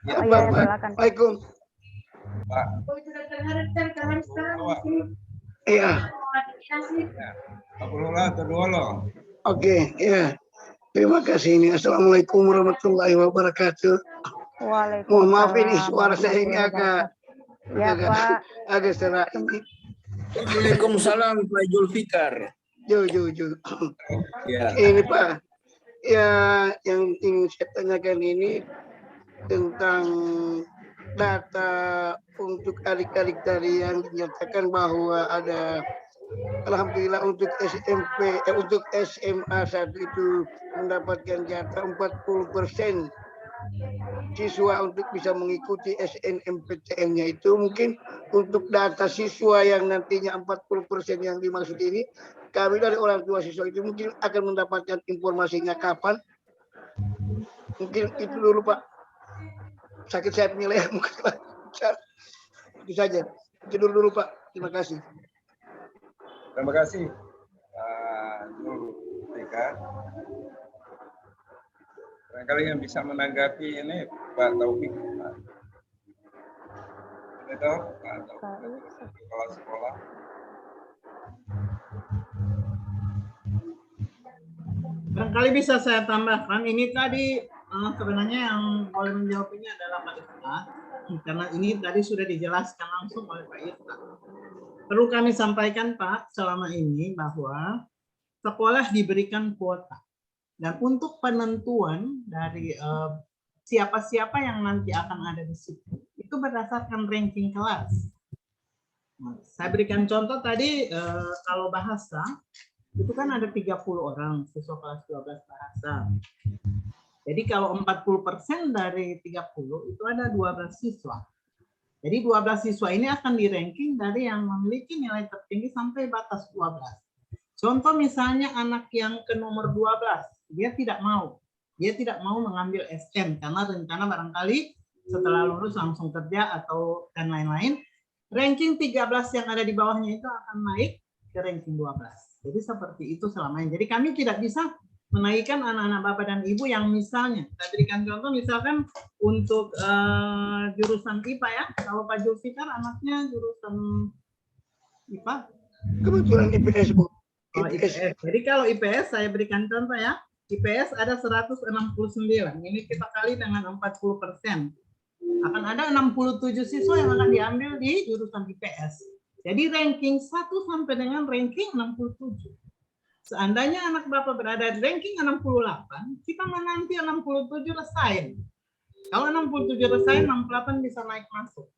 Ya, ya, silakan. Assalamualaikum. Pak. Iya. Pak Purwola, Terwolo. Oke, ya. Terima kasih ini. Assalamualaikum warahmatullahi wabarakatuh. Waalaikumsalam. Mohon maaf ini suara saya ini agak serak ini. Waalaikumsalam Pak Julfikar. Jo. Ya. Ini Pak, ya yang ingin saya tanyakan ini tentang data untuk adik-adik tadi yang dinyatakan bahwa ada, alhamdulillah untuk SMP, untuk SMA saat itu mendapatkan jatah 40% siswa untuk bisa mengikuti SNMPTN-nya. Itu mungkin untuk data siswa yang nantinya 40% yang dimaksud ini, kami dari orang tua siswa itu mungkin akan mendapatkan informasinya kapan. Mungkin itu dulu Pak. Sakit saya penilaian mungkin itu saja. Itu dulu Pak. Terima kasih. Terima kasih Pak Julfikar. Barangkali yang bisa menanggapi ini Pak Taufik. Operator atau kepala sekolah. Barangkali bisa saya tambahkan, ini tadi sebenarnya yang boleh menjawab ini adalah Pak Irsa, karena ini tadi sudah dijelaskan langsung oleh Pak Irsa. Perlu kami sampaikan Pak, selama ini bahwa sekolah diberikan kuota. Dan untuk penentuan dari siapa-siapa yang nanti akan ada di situ, itu berdasarkan ranking kelas. Nah, saya berikan contoh tadi, kalau bahasa, itu kan ada 30 orang siswa kelas 12 bahasa. Jadi kalau 40% dari 30 itu ada 12 siswa. Jadi 12 siswa ini akan di-ranking dari yang memiliki nilai tertinggi sampai batas 12. Contoh misalnya anak yang ke nomor 12, dia tidak mau mengambil SN karena rencana barangkali setelah lulus langsung kerja atau dan lain-lain. Ranking 13 yang ada di bawahnya itu akan naik ke ranking 12. Jadi seperti itu selamanya. Jadi kami tidak bisa menaikkan anak-anak Bapak dan Ibu yang misalnya, saya berikan contoh misalkan untuk jurusan IPA ya, kalau Pak Julfikar anaknya jurusan IPA. Kebetulan IPS, Bu. Oh, IPS. Jadi kalau IPS saya berikan contoh ya, IPS ada 169. Ini kita kali dengan 40%. Akan ada 67 siswa yang akan diambil di jurusan IPS. Jadi ranking 1 sampai dengan ranking 67. Seandainya anak Bapak berada di ranking 68, kita menanti 67 resign. Kalau 67 resign, 68 bisa naik masuk.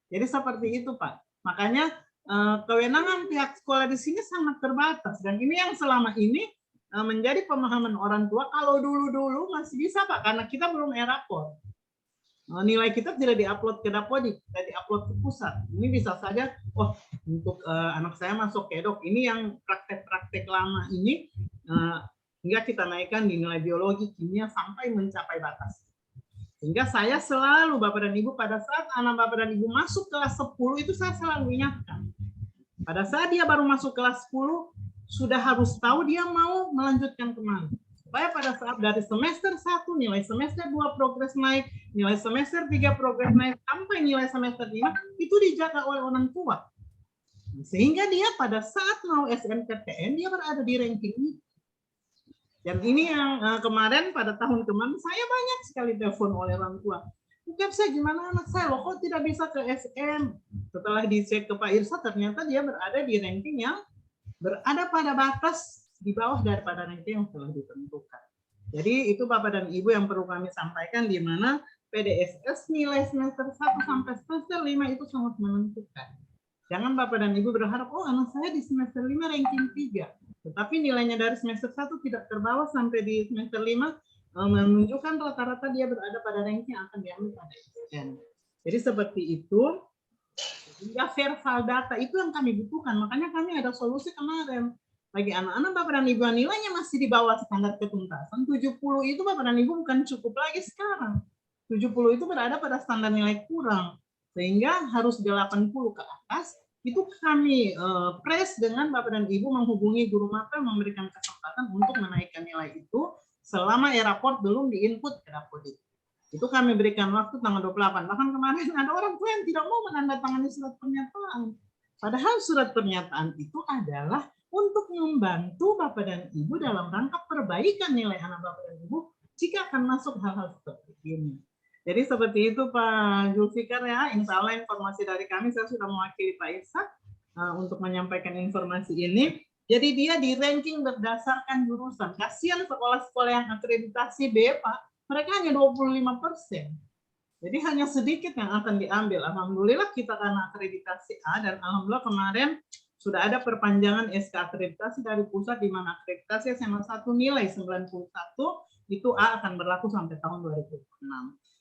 Jadi seperti itu Pak. Makanya kewenangan pihak sekolah di sini sangat terbatas. Dan ini yang selama ini menjadi pemahaman orang tua. Kalau dulu-dulu masih bisa Pak, karena kita belum e-rapor. Nilai kita tidak diupload ke Dapodik, tidak diupload ke pusat. Ini bisa saja, oh untuk anak saya masuk kedok, ini yang praktek-praktek lama ini, hingga kita naikkan di nilai biologi, kimia sampai mencapai batas. Sehingga saya selalu, Bapak dan Ibu, pada saat anak Bapak dan Ibu masuk kelas 10, itu saya selalu ingatkan. Pada saat dia baru masuk kelas 10, sudah harus tahu dia mau melanjutkan kemana. Supaya pada saat dari semester 1, nilai semester 2 progres naik, nilai semester 3 progres naik, sampai nilai semester 5, itu dijaga oleh orang tua. Sehingga dia pada saat mau SNMPTN, dia berada di ranking ini. Dan ini yang kemarin, pada tahun kemarin, saya banyak sekali telepon oleh orang tua. Bukan saya, gimana anak saya, loh kok tidak bisa ke SM? Setelah dicek ke Pak Irsa, ternyata dia berada di ranking yang berada pada batas di bawah daripada ranking yang telah ditentukan. Jadi itu Bapak dan Ibu yang perlu kami sampaikan, di mana PDSS nilai semester 1 sampai semester 5 itu sangat menentukan. Jangan Bapak dan Ibu berharap, oh anak saya di semester 5 ranking 3. Tetapi nilainya dari semester 1 tidak terbawa sampai di semester 5, menunjukkan rata-rata dia berada pada ranking yang akan diambil pada SN. Jadi seperti itu, hingga verbal data itu yang kami butuhkan. Makanya kami ada solusi kemarin. Bagi anak-anak Bapak dan Ibu nilainya masih di bawah standar ketuntasan, 70 itu Bapak dan Ibu bukan cukup lagi sekarang. 70 itu berada pada standar nilai kurang. Sehingga harus 80 ke atas, itu kami press dengan Bapak dan Ibu menghubungi guru mapel, memberikan kesempatan untuk menaikkan nilai itu selama e-raport belum diinput ke Dapodik. Itu kami berikan waktu tanggal 28. Bahkan kemarin ada orang tua yang tidak mau menandatangani surat pernyataan. Padahal surat pernyataan itu adalah untuk membantu Bapak dan Ibu dalam rangka perbaikan nilai anak Bapak dan Ibu jika akan masuk hal-hal seperti ini. Jadi seperti itu Pak Julfikar ya, insya Allah informasi dari kami, saya sudah mewakili Pak Irsa untuk menyampaikan informasi ini. Jadi dia di ranking berdasarkan jurusan. Kasihan sekolah-sekolah yang akreditasi B Pak, mereka hanya 25%. Jadi hanya sedikit yang akan diambil. Alhamdulillah kita karena akreditasi A, dan alhamdulillah kemarin sudah ada perpanjangan SK akreditasi dari pusat, di mana akreditasi SMA 1 nilai 91 itu A akan berlaku sampai tahun 2006.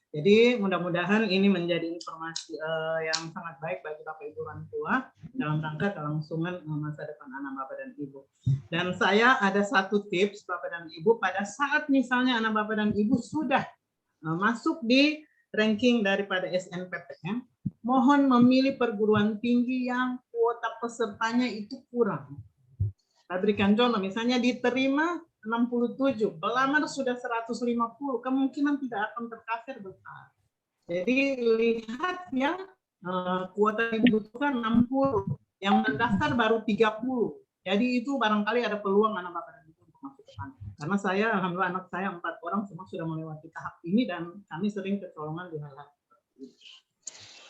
Jadi mudah-mudahan ini menjadi informasi yang sangat baik bagi Bapak Ibu orang tua dalam rangka kelangsungan masa depan anak Bapak dan Ibu. Dan saya ada satu tips Bapak dan Ibu, pada saat misalnya anak Bapak dan Ibu sudah masuk di ranking daripada SNMPTN, mohon memilih perguruan tinggi yang kuota pesertanya itu kurang. Saya berikan contoh, misalnya diterima 67, pelamar sudah 150, kemungkinan tidak akan tercover besar. Jadi lihat yang kuota yang dibutuhkan 60, yang mendaftar baru 30. Jadi itu barangkali ada peluang anak bapak dan ibu untuk masuk ke sana. Karena saya, alhamdulillah anak saya 4 orang semua sudah melewati tahap ini dan kami sering kecolongan di hal-hal seperti itu.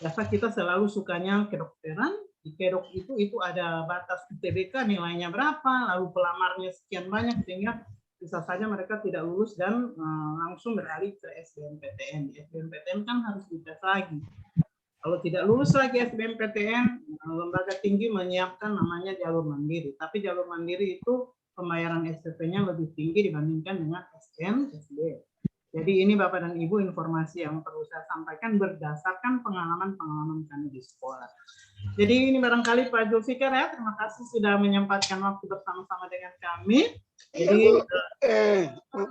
Biasa kita selalu sukanya kedokteran, di kedok itu ada batas UTBK nilainya berapa, lalu pelamarnya sekian banyak sehingga bisa saja mereka tidak lulus dan langsung beralih ke SBMPTN. Di SBMPTN kan harus dites lagi. Kalau tidak lulus lagi SBMPTN, lembaga tinggi menyiapkan namanya jalur mandiri. Tapi jalur mandiri itu pembayaran SPP-nya lebih tinggi dibandingkan dengan SN, SD. Jadi ini Bapak dan Ibu informasi yang perlu saya sampaikan berdasarkan pengalaman-pengalaman kami di sekolah. Jadi ini barangkali Pak Zulfikar ya, terima kasih sudah menyempatkan waktu bersama-sama dengan kami. Jadi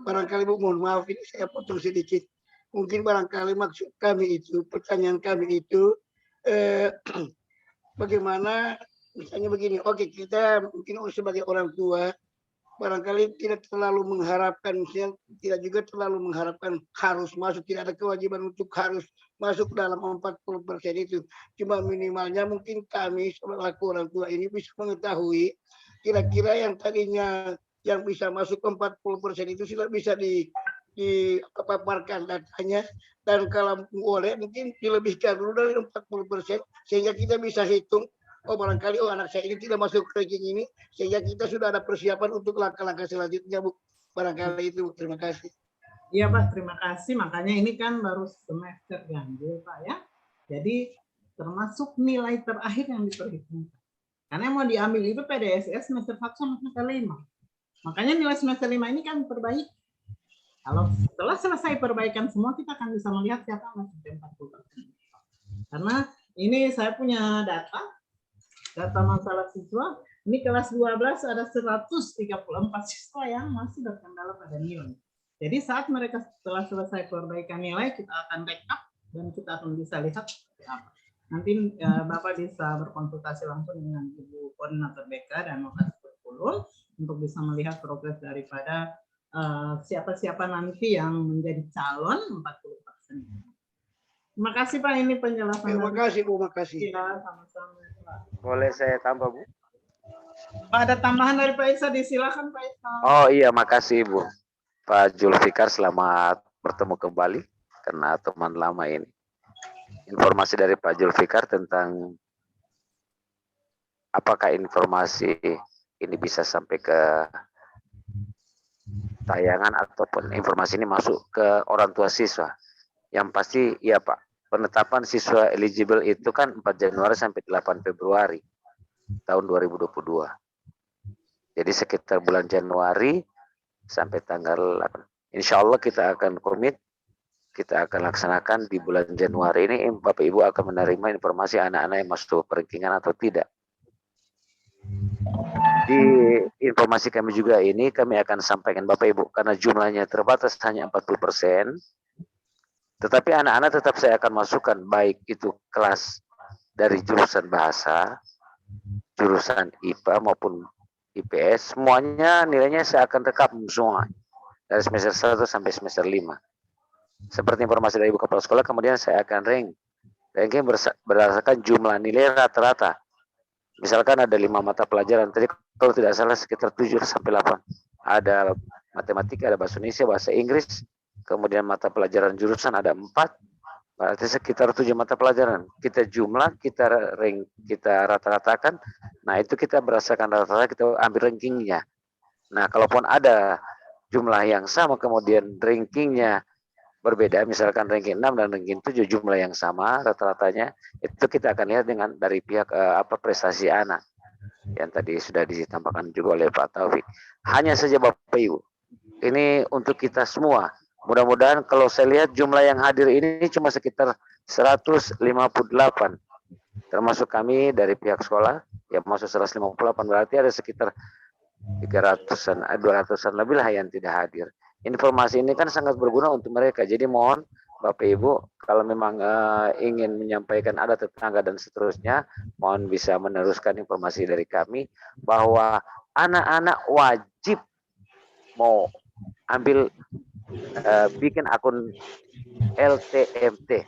barangkali Bu, mohon maaf ini saya potong sedikit. Mungkin barangkali maksud kami itu, pertanyaan kami itu, bagaimana misalnya begini, oke kita mungkin sebagai orang tua, barangkali tidak terlalu mengharapkan, misalnya tidak juga terlalu mengharapkan harus masuk, tidak ada kewajiban untuk harus masuk dalam 40% itu. Cuma minimalnya mungkin kami sebagai orang tua ini bisa mengetahui kira-kira yang tadinya yang bisa masuk ke 40% itu sudah bisa dipaparkan datanya, dan kalau boleh mungkin dilebihkan dulu dari 40% sehingga kita bisa hitung, oh barangkali anak saya ini tidak masuk ke ranking ini, sehingga kita sudah ada persiapan untuk langkah-langkah selanjutnya, Bu. Barangkali itu. Terima kasih. Iya Pak, terima kasih. Makanya ini kan baru semester ganjil Pak ya. Jadi termasuk nilai terakhir yang diperhitungkan. Karena yang mau diambil itu PDSS semester 1 sama semester 5. Makanya nilai semester 5 ini kan perbaiki. Kalau setelah selesai perbaikan semua, kita akan bisa melihat siapa yang masuk 40%. Karena ini saya punya data masalah siswa. Ini kelas 12 ada 134 siswa yang masih berkendala pada nilai. Jadi saat mereka setelah selesai perbaikan nilai, kita akan backup dan kita akan bisa lihat apa. Nanti Bapak bisa berkonsultasi langsung dengan Ibu Koordinator BK dan lokasi kurikulum untuk bisa melihat progres daripada siapa-siapa nanti yang menjadi calon 40%. Terima kasih Pak, ini penjelasan. Terima kasih Bu, makasih. Ya, sama-sama. Boleh saya tambah Bu? Pak, ada tambahan dari Pak Isa, disilakan Pak Isa. Oh iya, makasih Bu. Pak Zulfikar, selamat bertemu kembali karena teman lama ini. Informasi dari Pak Zulfikar tentang apakah informasi ini bisa sampai ke tayangan ataupun informasi ini masuk ke orang tua siswa. Yang pasti iya Pak, penetapan siswa eligible itu kan 4 Januari sampai 8 Februari tahun 2022. Jadi sekitar bulan Januari sampai tanggal 8. Insya Allah kita akan komit, kita akan laksanakan di bulan Januari ini. Bapak Ibu akan menerima informasi anak-anak yang masuk perankingan atau tidak. Di informasi kami juga ini kami akan sampaikan Bapak Ibu, karena jumlahnya terbatas hanya 40%, tetapi anak-anak tetap saya akan masukkan, baik itu kelas dari jurusan bahasa, jurusan IPA maupun IPS, semuanya nilainya saya akan rekap semua dari semester 1 sampai semester 5. Seperti informasi dari Ibu Kepala Sekolah, kemudian saya akan ranking berdasarkan jumlah nilai rata-rata. Misalkan ada 5 mata pelajaran, tadi kalau tidak salah sekitar 7 sampai 8. Ada matematika, ada bahasa Indonesia, bahasa Inggris, kemudian mata pelajaran jurusan ada 4, berarti sekitar 7 mata pelajaran. Kita jumlah, kita rata-ratakan, nah itu kita berdasarkan rata-rata, kita ambil rankingnya. Nah, kalaupun ada jumlah yang sama, kemudian rankingnya berbeda, misalkan ranking 6 dan ranking 7 jumlah yang sama rata-ratanya, itu kita akan lihat dari pihak prestasi anak yang tadi sudah ditambahkan juga oleh Pak Taufik. Hanya saja Bapak Ibu, ini untuk kita semua. Mudah-mudahan kalau saya lihat jumlah yang hadir ini cuma sekitar 158, termasuk kami dari pihak sekolah yang masuk 158, berarti ada sekitar 300-an, 200-an lebih lah yang tidak hadir. Informasi ini kan sangat berguna untuk mereka. Jadi mohon Bapak Ibu, kalau memang ingin menyampaikan ada tetangga dan seterusnya, mohon bisa meneruskan informasi dari kami bahwa anak-anak wajib mau ambil bikin akun LTMT.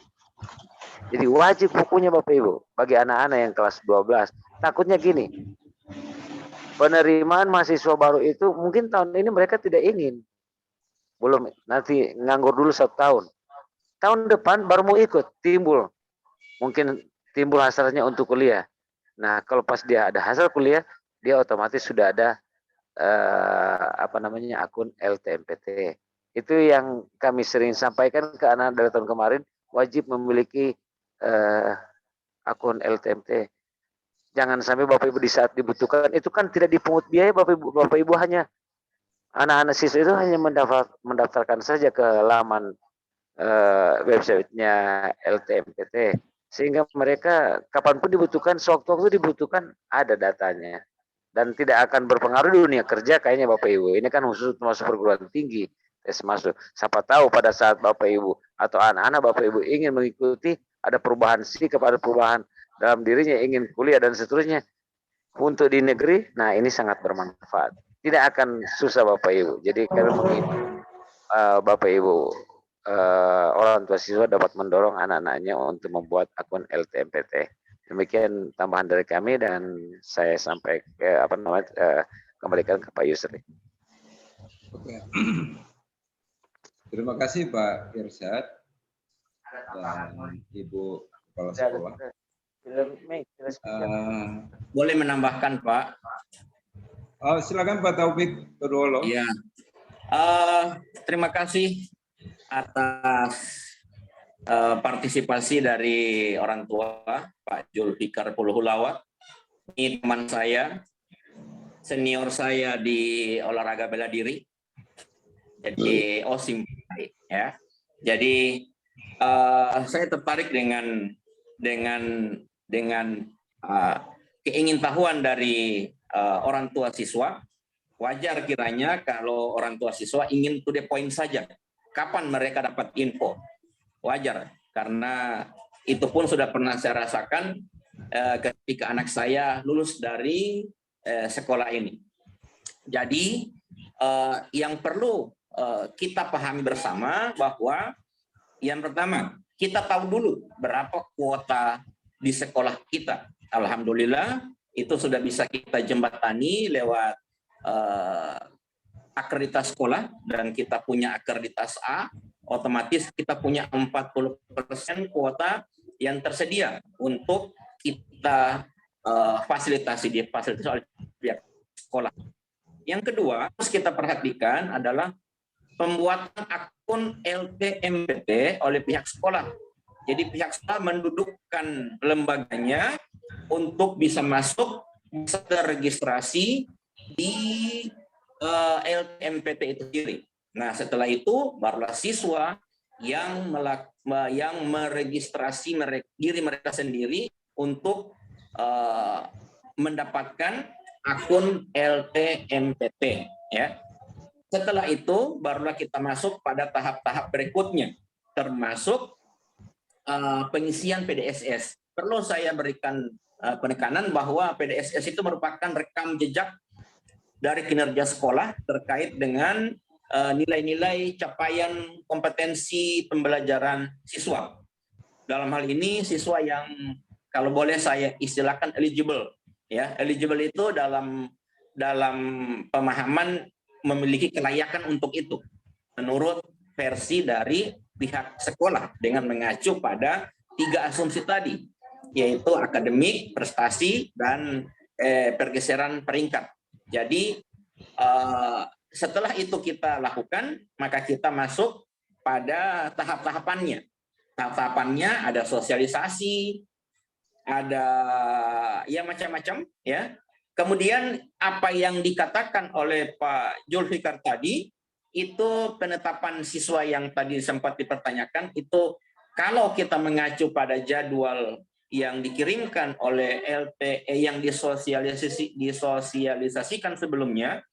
Jadi wajib bukunya Bapak Ibu bagi anak-anak yang kelas 12. Takutnya gini, penerimaan mahasiswa baru itu mungkin tahun ini mereka tidak ingin. Belum, nanti nganggur dulu 1 tahun. Tahun depan baru mau ikut, timbul. Mungkin timbul hasratnya untuk kuliah. Nah, kalau pas dia ada hasil kuliah, dia otomatis sudah ada akun LTMPT. Itu yang kami sering sampaikan ke anak dari tahun kemarin, wajib memiliki akun LTMT. Jangan sampai Bapak Ibu di saat dibutuhkan, itu kan tidak dipungut biaya Bapak Ibu hanya anak-anak siswa itu hanya mendaftarkan saja ke laman websitenya LTMPT, sehingga mereka kapanpun dibutuhkan, sewaktu-waktu dibutuhkan ada datanya, dan tidak akan berpengaruh di dunia kerja kayaknya Bapak Ibu. Ini kan khusus masuk perguruan tinggi, tes masuk. Siapa tahu pada saat Bapak Ibu atau anak-anak Bapak Ibu ingin mengikuti, ada perubahan sikap, ada perubahan dalam dirinya, ingin kuliah dan seterusnya untuk di negeri. Nah, ini sangat bermanfaat. Tidak akan susah Bapak Ibu. Jadi kami mengimbau Bapak Ibu, orang tua siswa dapat mendorong anak-anaknya untuk membuat akun LTMPT. Demikian tambahan dari kami, dan saya sampai ke kembalikan ke Pak Yusri. Oke. Terima kasih Pak Irsyad dan Ibu Kepala Sekolah. Boleh menambahkan Pak? Silakan Pak Taufik Todolo. Ya. Terima kasih atas partisipasi dari orang tua Pak Julfikar Puluhulawa. Ini teman saya, senior saya di olahraga bela diri, jadi OSIM ya. Jadi saya tertarik dengan keingintahuan dari orang tua siswa. Wajar kiranya kalau orang tua siswa ingin to the point saja. Kapan mereka dapat info? Wajar, karena itu pun sudah pernah saya rasakan ketika anak saya lulus dari sekolah ini. Jadi yang perlu kita pahami bersama bahwa yang pertama, kita tahu dulu berapa kuota di sekolah kita. Alhamdulillah itu sudah bisa kita jembatani lewat akreditas sekolah, dan kita punya akreditas A, otomatis kita punya 40% kuota yang tersedia untuk kita fasilitasi oleh pihak sekolah. Yang kedua, harus kita perhatikan adalah pembuatan akun LTMPT oleh pihak sekolah. Jadi pihak sekolah mendudukkan lembaganya untuk bisa masuk, bisa terregistrasi di LTMPT itu sendiri. Nah, setelah itu barulah siswa yang meregistrasi diri mereka sendiri untuk mendapatkan akun LTMPT. Ya. Setelah itu barulah kita masuk pada tahap-tahap berikutnya, termasuk pengisian PDSS. Perlu saya berikan penekanan bahwa PDSS itu merupakan rekam jejak dari kinerja sekolah terkait dengan nilai-nilai capaian kompetensi pembelajaran siswa. Dalam hal ini siswa yang kalau boleh saya istilahkan eligible, ya. Eligible itu dalam pemahaman memiliki kelayakan untuk itu menurut versi dari pihak sekolah dengan mengacu pada 3 asumsi tadi, yaitu akademik, prestasi, dan pergeseran peringkat. Jadi setelah itu kita lakukan, maka kita masuk pada tahap-tahapannya. Tahap-tahapannya ada sosialisasi, ada ya macam-macam, ya. Kemudian apa yang dikatakan oleh Pak Julfikar tadi, itu penetapan siswa yang tadi sempat dipertanyakan, itu kalau kita mengacu pada jadwal yang dikirimkan oleh LTE yang disosialisasikan sebelumnya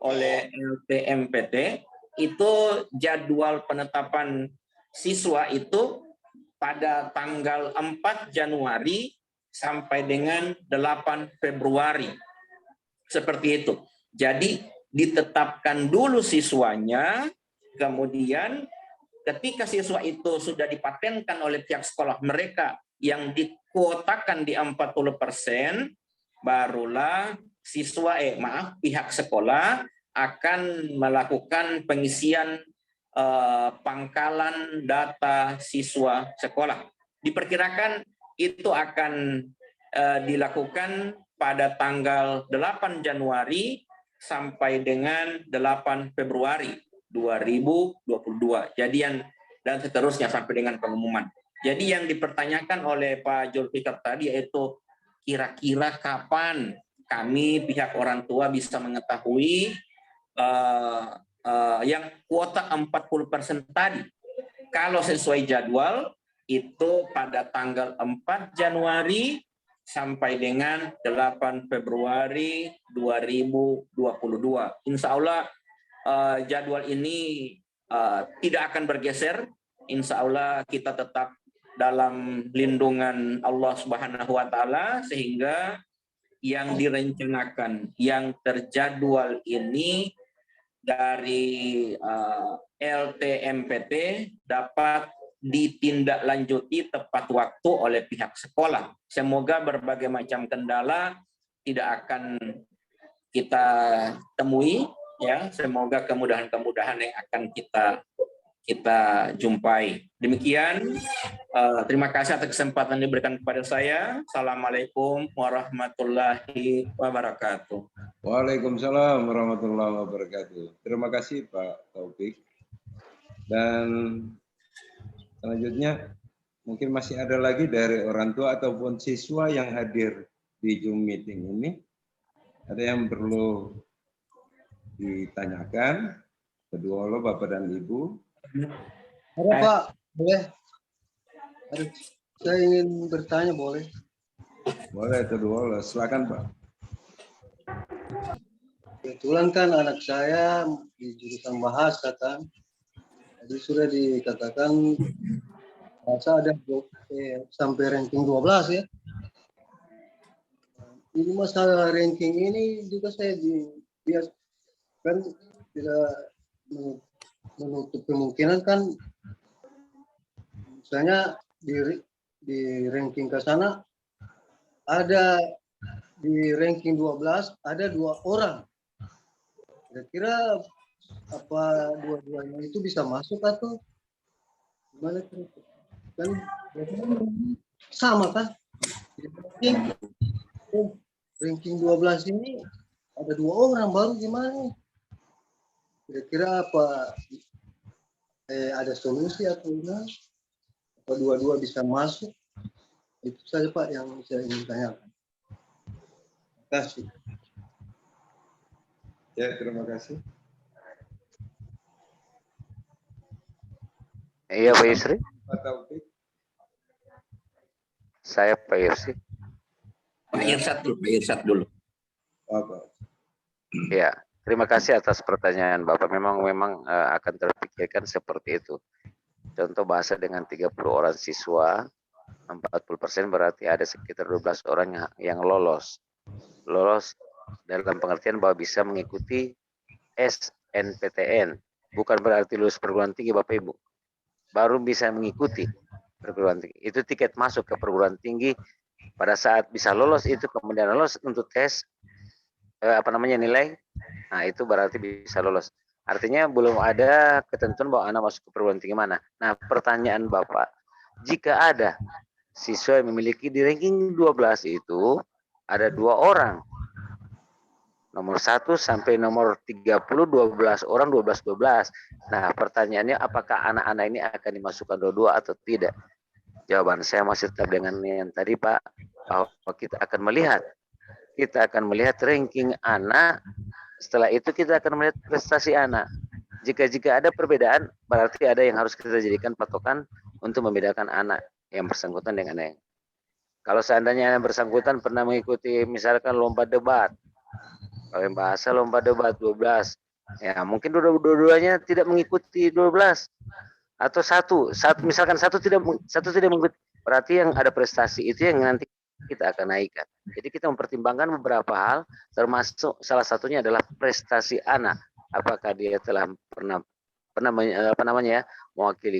oleh LTMPT, itu jadwal penetapan siswa itu pada tanggal 4 Januari sampai dengan 8 Februari. Seperti itu. Jadi ditetapkan dulu siswanya, kemudian ketika siswa itu sudah dipatenkan oleh pihak sekolah mereka yang dikuotakan di 40%, barulah pihak sekolah akan melakukan pengisian pangkalan data siswa sekolah. Diperkirakan itu akan dilakukan pada tanggal 8 Januari sampai dengan 8 Februari 2022. Jadi dan seterusnya sampai dengan pengumuman. Jadi yang dipertanyakan oleh Pak Zulfikar tadi yaitu kira-kira kapan kami pihak orang tua bisa mengetahui yang kuota 40% tadi. Kalau sesuai jadwal itu pada tanggal 4 Januari sampai dengan 8 Februari 2022. Insya Allah jadwal ini tidak akan bergeser. Insya Allah kita tetap dalam lindungan Allah Subhanahu wa Ta'ala, sehingga yang direncanakan, yang terjadwal ini dari LTMPT dapat ditindaklanjuti tepat waktu oleh pihak sekolah. Semoga berbagai macam kendala tidak akan kita temui, ya. Semoga kemudahan-kemudahan yang akan kita jumpai. Demikian, terima kasih atas kesempatan yang diberikan kepada saya. Assalamualaikum warahmatullahi wabarakatuh. Waalaikumsalam warahmatullahi wabarakatuh. Terima kasih Pak Taufik. Dan selanjutnya mungkin masih ada lagi dari orang tua ataupun siswa yang hadir di Zoom meeting ini. Ada yang perlu ditanyakan? Kedua lo Bapak dan Ibu. Ada Pak, boleh? Saya ingin bertanya, boleh? Boleh, kedua lo. Silakan Pak. Kebetulan kan anak saya di jurusan bahasa kan. Jadi sudah dikatakan bahasa ada sampai ranking 12 ya. Ini masalah ranking ini juga saya kan tidak menutup kemungkinan kan, misalnya di ranking ke sana ada di ranking 12 ada 2 orang. Kira-kira apa dua-duanya itu bisa masuk atau gimana? Kan sama kan? Ranking 12 ini ada 2 orang baru gimana? Kira-kira apa ada solusi atau enggak? Apa dua-dua bisa masuk? Itu saja Pak yang saya ingin tanyakan. Terima kasih. Ya, terima kasih. Iya Pak Yusri. Pak Taufik. Saya Pak Yusri. Pak Irsyad dulu. Bapak. Ya, terima kasih atas pertanyaan Bapak. Memang akan terpikirkan seperti itu. Contoh bahasa dengan 30 orang siswa, 40% berarti ada sekitar 12 orang yang lolos. Lolos dalam pengertian bahwa bisa mengikuti SNPTN. Bukan berarti lulus perguruan tinggi Bapak Ibu. Baru bisa mengikuti perguruan tinggi. Itu tiket masuk ke perguruan tinggi. Pada saat bisa lolos itu kemudian lolos untuk tes nilai. Nah, itu berarti bisa lolos. Artinya belum ada ketentuan bahwa anak masuk ke perguruan tinggi mana. Nah, pertanyaan Bapak, jika ada siswa yang memiliki di ranking 12 itu ada 2 orang. Nomor 1 sampai nomor 30, 12 orang, 12. Nah, pertanyaannya apakah anak-anak ini akan dimasukkan dua-dua atau tidak? Jawaban saya masih tetap dengan yang tadi Pak, bahwa kita akan melihat ranking anak, setelah itu kita akan melihat prestasi anak. Jika ada perbedaan, berarti ada yang harus kita jadikan patokan untuk membedakan anak yang bersangkutan dengan yang. Kalau seandainya yang bersangkutan pernah mengikuti misalkan lomba debat, kalau yang bahasa lomba debat 12, ya mungkin dua-duanya tidak mengikuti 12. Atau misalkan satu tidak mengikuti, berarti yang ada prestasi itu yang nanti kita akan naikkan. Jadi kita mempertimbangkan beberapa hal, termasuk salah satunya adalah prestasi anak. Apakah dia telah pernah mewakili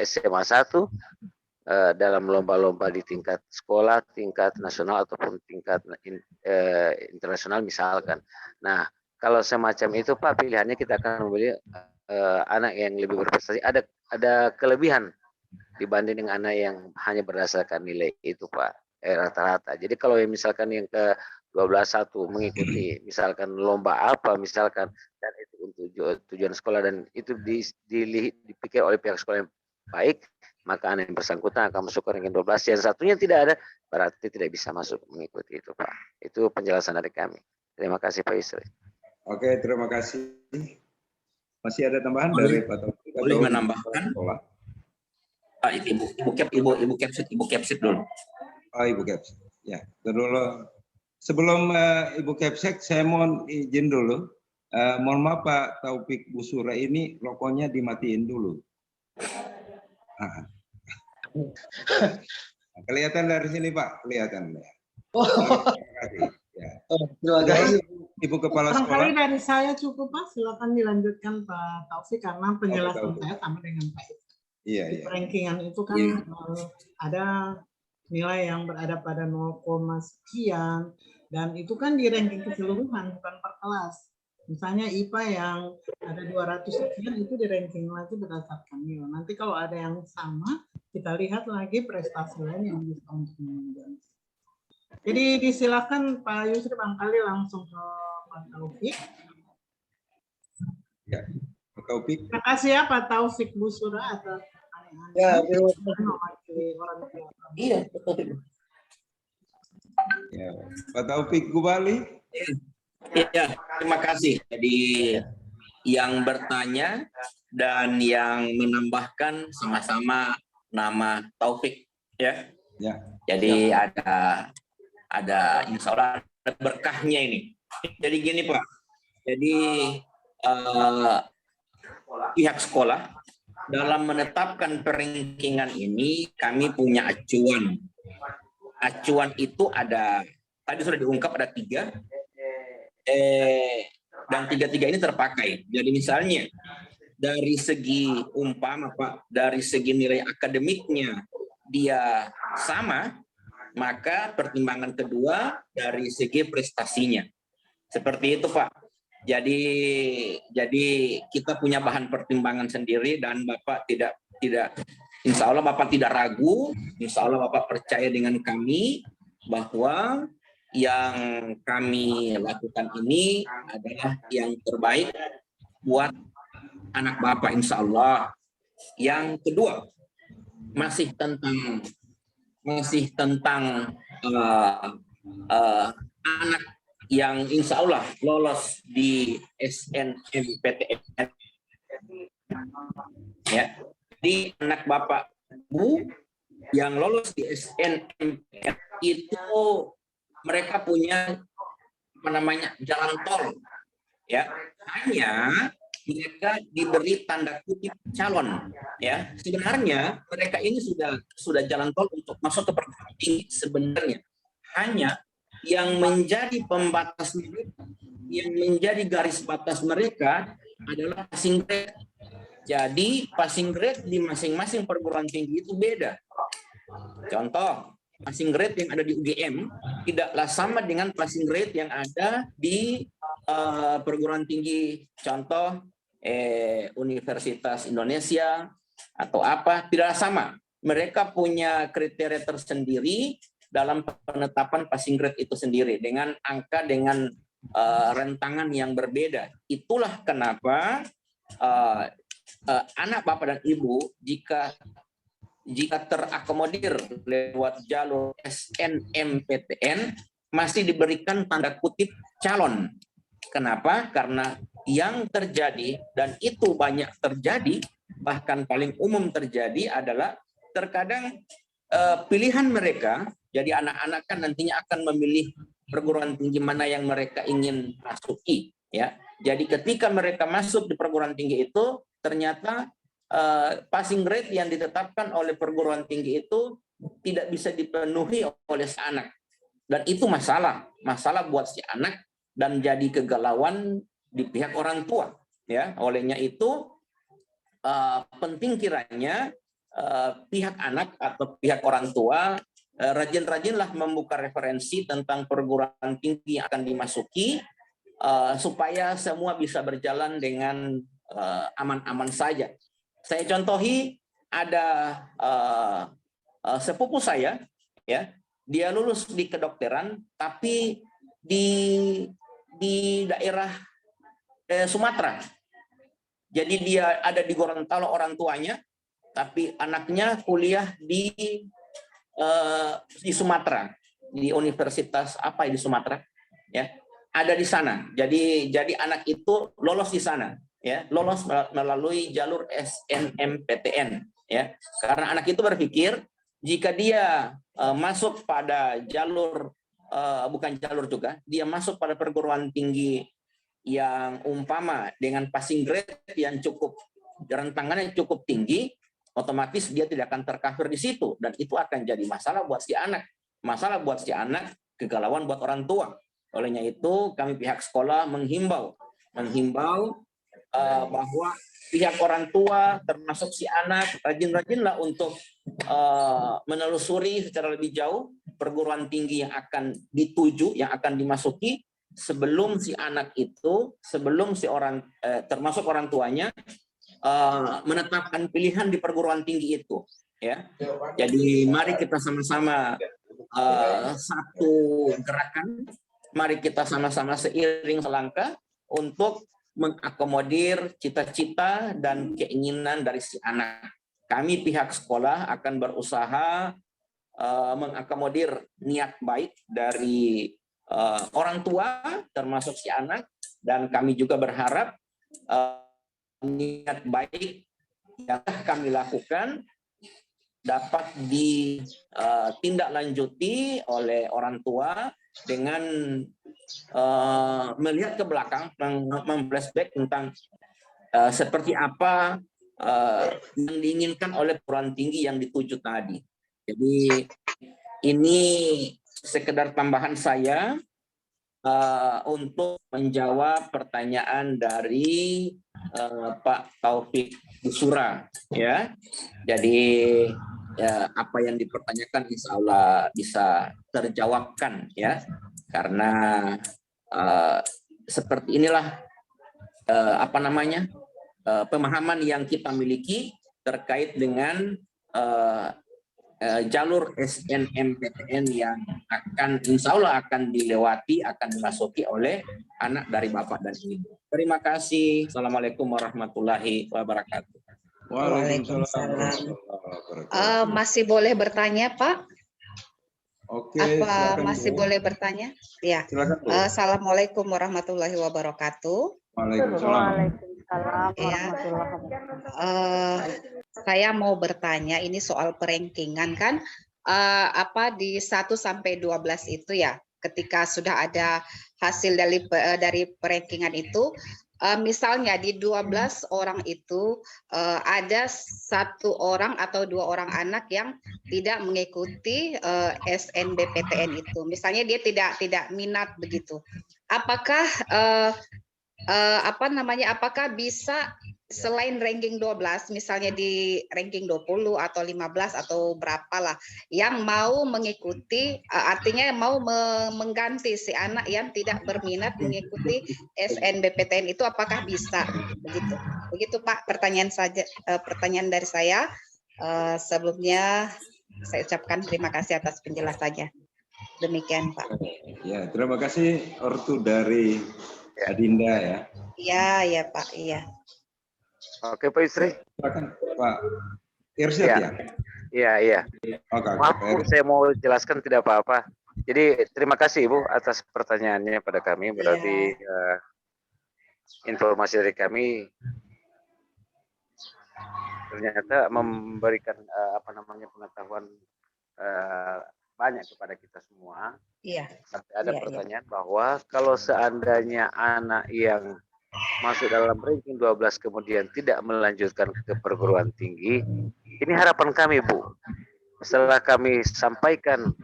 SMA 1 dalam lomba-lomba di tingkat sekolah, tingkat nasional ataupun tingkat internasional misalkan. Nah, kalau semacam itu Pak, pilihannya kita akan memilih anak yang lebih berprestasi, ada kelebihan dibanding dengan anak yang hanya berdasarkan nilai itu Pak, rata-rata. Jadi kalau misalkan yang ke 12-1 mengikuti misalkan lomba apa misalkan, dan itu untuk tujuan sekolah dan itu dipikir oleh pihak sekolah yang baik, maka anak yang bersangkutan akan masuk ke ranking 12. Yang satunya tidak ada, berarti tidak bisa masuk mengikuti itu Pak. Itu penjelasan dari kami. Terima kasih Pak Yusri. Oke, terima kasih. Masih ada tambahan dari Pak Taufik? Boleh menambahkan? Ibu Kepsit dulu. Oh, Ibu Kepsit. Ya, dulu. Sebelum Ibu Kepsek, saya mohon izin dulu. Mohon maaf Pak Taufik Busura, ini rokoknya dimatiin dulu. Kelihatan dari sini Pak, kelihatan. Terima kasih. Ya. Terima kasih. Ibu Kepala Sekolah. Barangkali dari saya cukup Pak, silakan dilanjutkan Pak Taufik karena penjelasan saya sama dengan Pak. Iya, di iya. rankingan itu kan ada nilai yang berada pada 0, sekian, dan itu kan di ranking keseluruhan bukan per kelas. Misalnya IPA yang ada 200 sekian itu di ranking lagi berdasarkan nilai. Nanti kalau ada yang sama, kita lihat lagi prestasi lain yang bisa untuk menunjang. Jadi disilakan Pak Yusri barangkali langsung ke Pak Taufik. Ya, Pak Taufik. Terima kasih ya Pak Taufik Busura atas Ya, Iya, betul. Ya, Pak Taufik Gubali. Iya, terima kasih. Jadi yang bertanya dan yang menambahkan sama-sama nama Taufik, ya. Ya. Jadi ada insya Allah ada berkahnya ini. Jadi gini Pak. Jadi pihak sekolah dalam menetapkan perankingan ini kami punya acuan. Acuan itu ada, tadi sudah diungkap ada 3. Dan 3 ini terpakai. Jadi misalnya dari segi umpama Pak, dari segi nilai akademiknya dia sama, maka pertimbangan kedua dari segi prestasinya. Seperti itu Pak. Jadi kita punya bahan pertimbangan sendiri dan Bapak tidak insya Allah Bapak tidak ragu, insya Allah Bapak percaya dengan kami bahwa yang kami lakukan ini adalah yang terbaik buat anak Bapak insya Allah. Yang kedua masih tentang anak yang insya Allah lolos di SNMPTN. Ya, jadi anak Bapak Bu yang lolos di SNMPTN itu mereka punya jalan tol. Ya, hanya mereka diberi tanda kutip calon. Ya, sebenarnya mereka ini sudah jalan tol untuk masuk ke perguruan tinggi sebenarnya. Hanya yang menjadi pembatas mereka, yang menjadi garis batas mereka adalah passing grade. Jadi passing grade di masing-masing perguruan tinggi itu beda. Contoh, passing grade yang ada di UGM tidaklah sama dengan passing grade yang ada di perguruan tinggi, contoh Universitas Indonesia atau apa, tidaklah sama. Mereka punya kriteria tersendiri dalam penetapan passing grade itu sendiri dengan angka dengan rentangan yang berbeda. Itulah kenapa anak Bapak dan Ibu jika terakomodir lewat jalur SNMPTN masih diberikan tanda kutip calon. Kenapa? Karena yang terjadi, dan itu banyak terjadi, bahkan paling umum terjadi adalah terkadang pilihan mereka. Jadi anak-anak kan nantinya akan memilih perguruan tinggi mana yang mereka ingin masuki, ya. Jadi ketika mereka masuk di perguruan tinggi itu, ternyata passing grade yang ditetapkan oleh perguruan tinggi itu tidak bisa dipenuhi oleh si anak, dan itu masalah buat si anak dan jadi kegalauan di pihak orang tua, ya. Olehnya itu penting kiranya pihak anak atau pihak orang tua rajin-rajinlah membuka referensi tentang perguruan tinggi yang akan dimasuki supaya semua bisa berjalan dengan aman-aman saja. Saya contohi ada sepupu saya, ya, dia lulus di kedokteran, tapi di daerah Sumatera. Jadi dia ada di Gorontalo orang tuanya, tapi anaknya kuliah di Sumatera, di universitas apa di Sumatera, ya, ada di sana. Jadi anak itu lolos di sana, ya, lolos melalui jalur SNMPTN, ya, karena anak itu berpikir jika dia masuk pada jalur bukan jalur juga, dia masuk pada perguruan tinggi yang umpama dengan passing grade yang cukup rentangannya cukup tinggi, otomatis dia tidak akan tercover di situ, dan itu akan jadi masalah buat si anak, kegalauan buat orang tua. Olehnya itu kami pihak sekolah menghimbau bahwa pihak orang tua termasuk si anak rajin-rajinlah untuk menelusuri secara lebih jauh perguruan tinggi yang akan dituju, yang akan dimasuki, sebelum si anak itu, sebelum si orang termasuk orang tuanya menetapkan pilihan di perguruan tinggi itu, ya. Jadi mari kita sama-sama satu gerakan, mari kita sama-sama seiring selangkah untuk mengakomodir cita-cita dan keinginan dari si anak. Kami pihak sekolah akan berusaha mengakomodir niat baik dari orang tua termasuk si anak, dan kami juga berharap niat baik yang kami lakukan dapat ditindaklanjuti oleh orang tua dengan melihat ke belakang, memflashback tentang seperti apa yang diinginkan oleh perguruan tinggi yang dituju tadi. Jadi ini sekedar tambahan saya untuk menjawab pertanyaan dari Pak Taufik Busura, ya. Jadi apa yang dipertanyakan insya Allah bisa terjawabkan, ya, karena seperti inilah pemahaman yang kita miliki terkait dengan jalur SNMPTN yang akan insya Allah akan dilewati, akan dimasuki oleh anak dari Bapak dan Ibu. Terima kasih. Assalamualaikum warahmatullahi wabarakatuh. Waalaikumsalam. Masih boleh bertanya, Pak? Oke. Apa masih Bu. boleh bertanya? Ya. Silakan, Bu. Assalamualaikum warahmatullahi wabarakatuh. Waalaikumsalam. Ya. Saya mau bertanya, ini soal perankingan kan, di 1 sampai 12 itu ya, ketika sudah ada hasil dari perankingan itu, misalnya di 12 orang itu ada 1 orang atau 2 orang anak yang tidak mengikuti SNBPTN itu. Misalnya dia tidak minat begitu. Apakah apakah bisa selain ranking 12, misalnya di ranking 20 atau 15 atau berapalah, yang mau mengikuti, artinya mau mengganti si anak yang tidak berminat mengikuti SNBPTN itu, apakah bisa? Begitu Pak, pertanyaan dari saya. Sebelumnya saya ucapkan terima kasih atas penjelasannya. Demikian Pak. Ya, terima kasih ortu dari Adinda, ya. Iya Pak, iya. Oke Pak Yusri. Silakan Pak Irsyad, ya. Iya. Oke, Maaf Bu, saya mau jelaskan tidak apa-apa. Jadi terima kasih Ibu atas pertanyaannya pada kami. Berarti informasi dari kami ternyata memberikan pengetahuan banyak kepada kita semua. Iya. Tapi ada pertanyaan bahwa kalau seandainya anak yang masuk dalam ranking 12 kemudian tidak melanjutkan ke perguruan tinggi, ini harapan kami Bu. Setelah kami sampaikan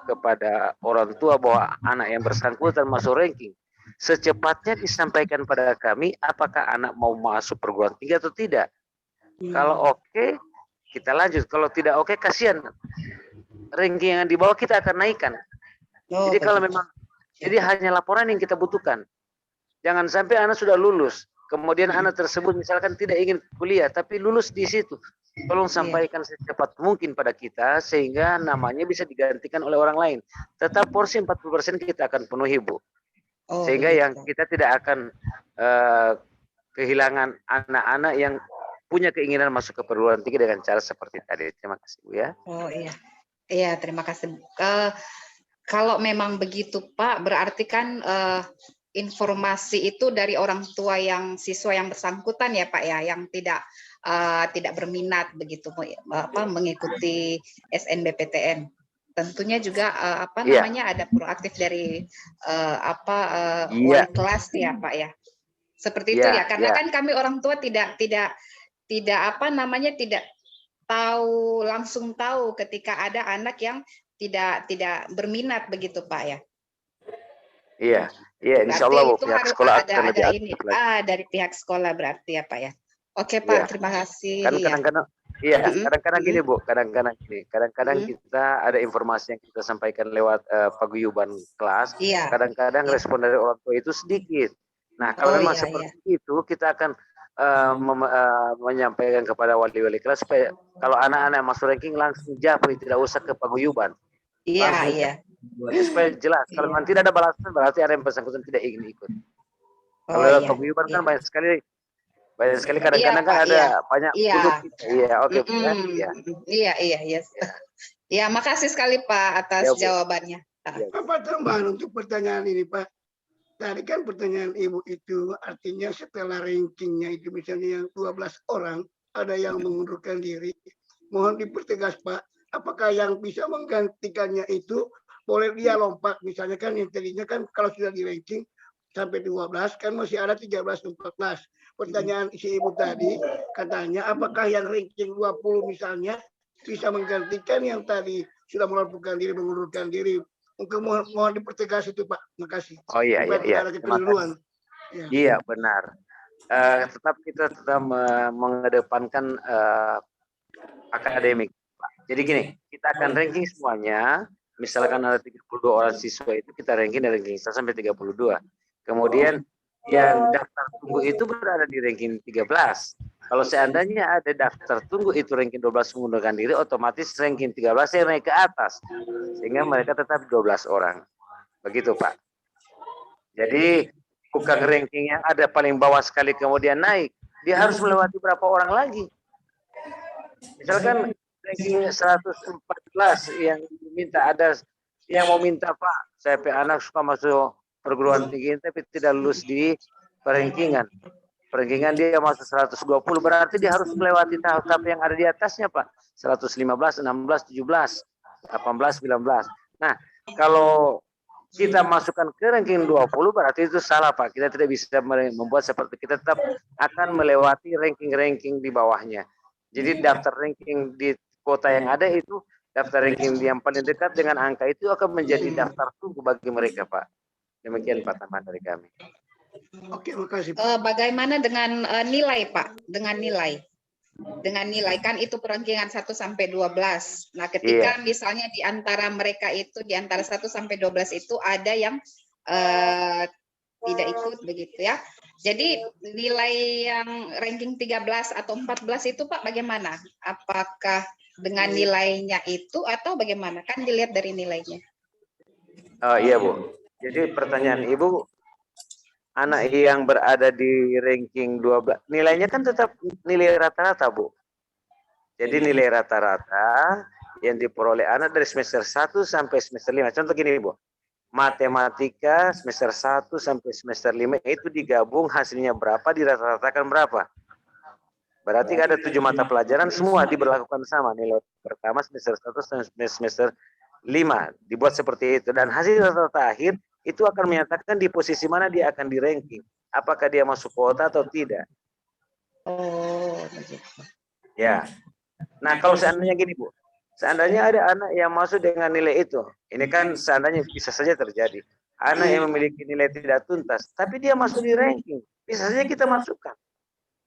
kepada orang tua bahwa anak yang bersangkutan masuk ranking, secepatnya disampaikan pada kami apakah anak mau masuk perguruan tinggi atau tidak. Kalau oke, kita lanjut. Kalau tidak oke, kasihan. Ranking yang di bawah kita akan naikkan. Oh, Jadi kalau begitu. memang, jadi hanya laporan yang kita butuhkan. Jangan sampai anak sudah lulus, kemudian anak tersebut misalkan tidak ingin kuliah, tapi lulus di situ. Tolong sampaikan secepat mungkin pada kita, sehingga namanya bisa digantikan oleh orang lain. Tetap porsi 40% kita akan penuhi, Bu. Oh, Sehingga begitu, yang Pak. kita tidak akan kehilangan anak-anak yang punya keinginan masuk ke perguruan tinggi dengan cara seperti tadi. Terima kasih, Bu ya. Oh iya, iya terima kasih. Kalau memang begitu Pak, berarti kan informasi itu dari orang tua yang siswa yang bersangkutan ya Pak ya, yang tidak berminat begitu mengikuti SNBPTN. Tentunya juga namanya ada proaktif dari wali kelas ya Pak ya. Seperti itu ya, karena kan kami orang tua tidak langsung tahu ketika ada anak yang tidak berminat begitu Pak ya. Iya, insya Allah Bu, pihak sekolah akan lebih aktif lagi. Dari pihak sekolah berarti ya Pak ya. Oke Pak, terima kasih. Kan kadang-kadang gini Bu, kadang-kadang kita ada informasi yang kita sampaikan lewat paguyuban kelas, kadang-kadang respon dari orang tua itu sedikit. Nah kalau memang seperti itu, kita akan menyampaikan kepada wali-wali kelas supaya kalau anak-anak masuk ranking langsung japri, tidak usah ke paguyuban. Iya. Supaya jelas. Kalau memang tidak ada balasan, berarti ada yang bersangkutan tidak ingin ikut. Kalau paguyuban kan banyak sekali kadang-kadang kan ada banyak kudut. Iya. Iya, makasih sekali Pak atas jawabannya. Apa tambahan untuk pertanyaan ini Pak? Tadi kan pertanyaan Ibu itu artinya setelah rankingnya itu misalnya yang 12 orang ada yang mengundurkan diri. Mohon dipertegas Pak, apakah yang bisa menggantikannya itu boleh dia lompat misalnya kan yang tadinya kan kalau sudah di ranking sampai 12 kan masih ada 13 14. Pertanyaan si Ibu tadi katanya apakah yang ranking 20 misalnya bisa menggantikan yang tadi sudah melakukan diri mengundurkan diri. Mungkin mohon dipertegas itu Pak. Terima kasih. Oh iya. Iya benar. Kita tetap mengedepankan akademik. Jadi gini, kita akan ranking semuanya. Misalkan ada 32 orang siswa itu kita ranking dari ranking 1 sampai 32. Kemudian yang daftar tunggu itu berada di ranking 13. Kalau seandainya ada daftar tunggu itu ranking 12 mengundurkan diri, otomatis ranking 13 yang naik ke atas. Sehingga mereka tetap 12 orang. Begitu Pak. Jadi bukan ranking yang ada paling bawah sekali kemudian naik. Dia harus melewati berapa orang lagi. Misalkan ranking 114 yang diminta, ada yang mau minta Pak, saya anak suka masuk perguruan tinggi tapi tidak lulus di perankingan dia masuk 120, berarti dia harus melewati tahap-tahap yang ada di atasnya Pak. 115, 16, 17, 18, 19. Nah, kalau kita masukkan ke ranking 20 berarti itu salah Pak. Kita tidak bisa membuat seperti, kita tetap akan melewati ranking-ranking di bawahnya. Jadi daftar ranking di kota yang ada itu, daftar ranking yang paling dekat dengan angka itu akan menjadi daftar tunggu bagi mereka Pak. Demikian Pak tambahan dari kami. Oke, makasih. Bagaimana dengan nilai Pak? Dengan nilai kan itu perankingan 1 sampai 12. Nah, ketika misalnya di antara mereka itu di antara 1 sampai 12 itu ada yang tidak ikut begitu ya. Jadi nilai yang ranking 13 atau 14 itu Pak bagaimana? Apakah dengan nilainya itu atau bagaimana? Kan dilihat dari nilainya. Iya Bu. Jadi pertanyaan Ibu, anak yang berada di ranking 12, nilainya kan tetap nilai rata-rata, Bu. Jadi nilai rata-rata yang diperoleh anak dari semester 1 sampai semester 5. Contoh gini, Bu. Matematika semester 1 sampai semester 5 itu digabung hasilnya berapa, dirata-ratakan berapa. Berarti ada 7 mata pelajaran semua diberlakukan sama. Nilai pertama semester 1 sampai semester 5 dibuat seperti itu. Dan hasil rata-rata akhir itu akan menyatakan di posisi mana dia akan di ranking. Apakah dia masuk kuota atau tidak. Ya. Nah kalau seandainya gini Bu. Seandainya ada anak yang masuk dengan nilai itu. Ini kan seandainya bisa saja terjadi. Anak yang memiliki nilai tidak tuntas. Tapi dia masuk di ranking. Bisa saja kita masukkan.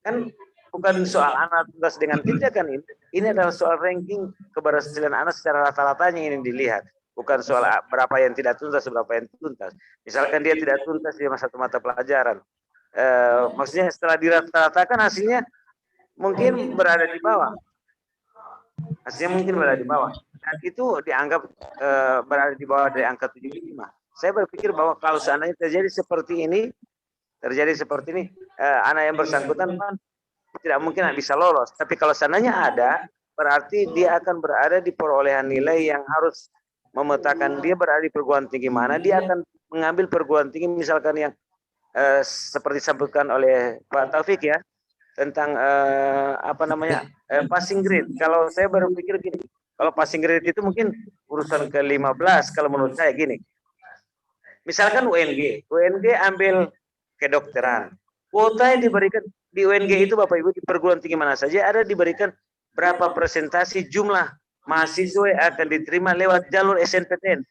Kan bukan soal anak tuntas dengan tidak kan ini adalah soal ranking keberhasilan anak secara rata-ratanya ini dilihat. Bukan soal berapa yang tidak tuntas, berapa yang tuntas. Misalkan dia tidak tuntas di satu mata pelajaran. Maksudnya setelah dirata-ratakan hasilnya mungkin berada di bawah. Hasilnya mungkin berada di bawah. Dan itu dianggap berada di bawah dari angka 75. Saya berpikir bahwa kalau seandainya terjadi seperti ini, anak yang bersangkutan kan tidak mungkin bisa lolos. Tapi kalau seandainya ada, berarti dia akan berada di perolehan nilai yang harus memetakan dia berada di perguruan tinggi mana. Dia akan mengambil perguruan tinggi misalkan yang seperti disebutkan oleh Pak Taufik ya, tentang passing grade. Kalau saya berpikir gini, kalau passing grade itu mungkin urusan ke-15 kalau menurut saya gini. Misalkan UNG ambil kedokteran. Kuota yang diberikan di UNG itu Bapak Ibu di perguruan tinggi mana saja ada diberikan berapa presentasi jumlah mahasiswa yang akan diterima lewat jalur SNPTN.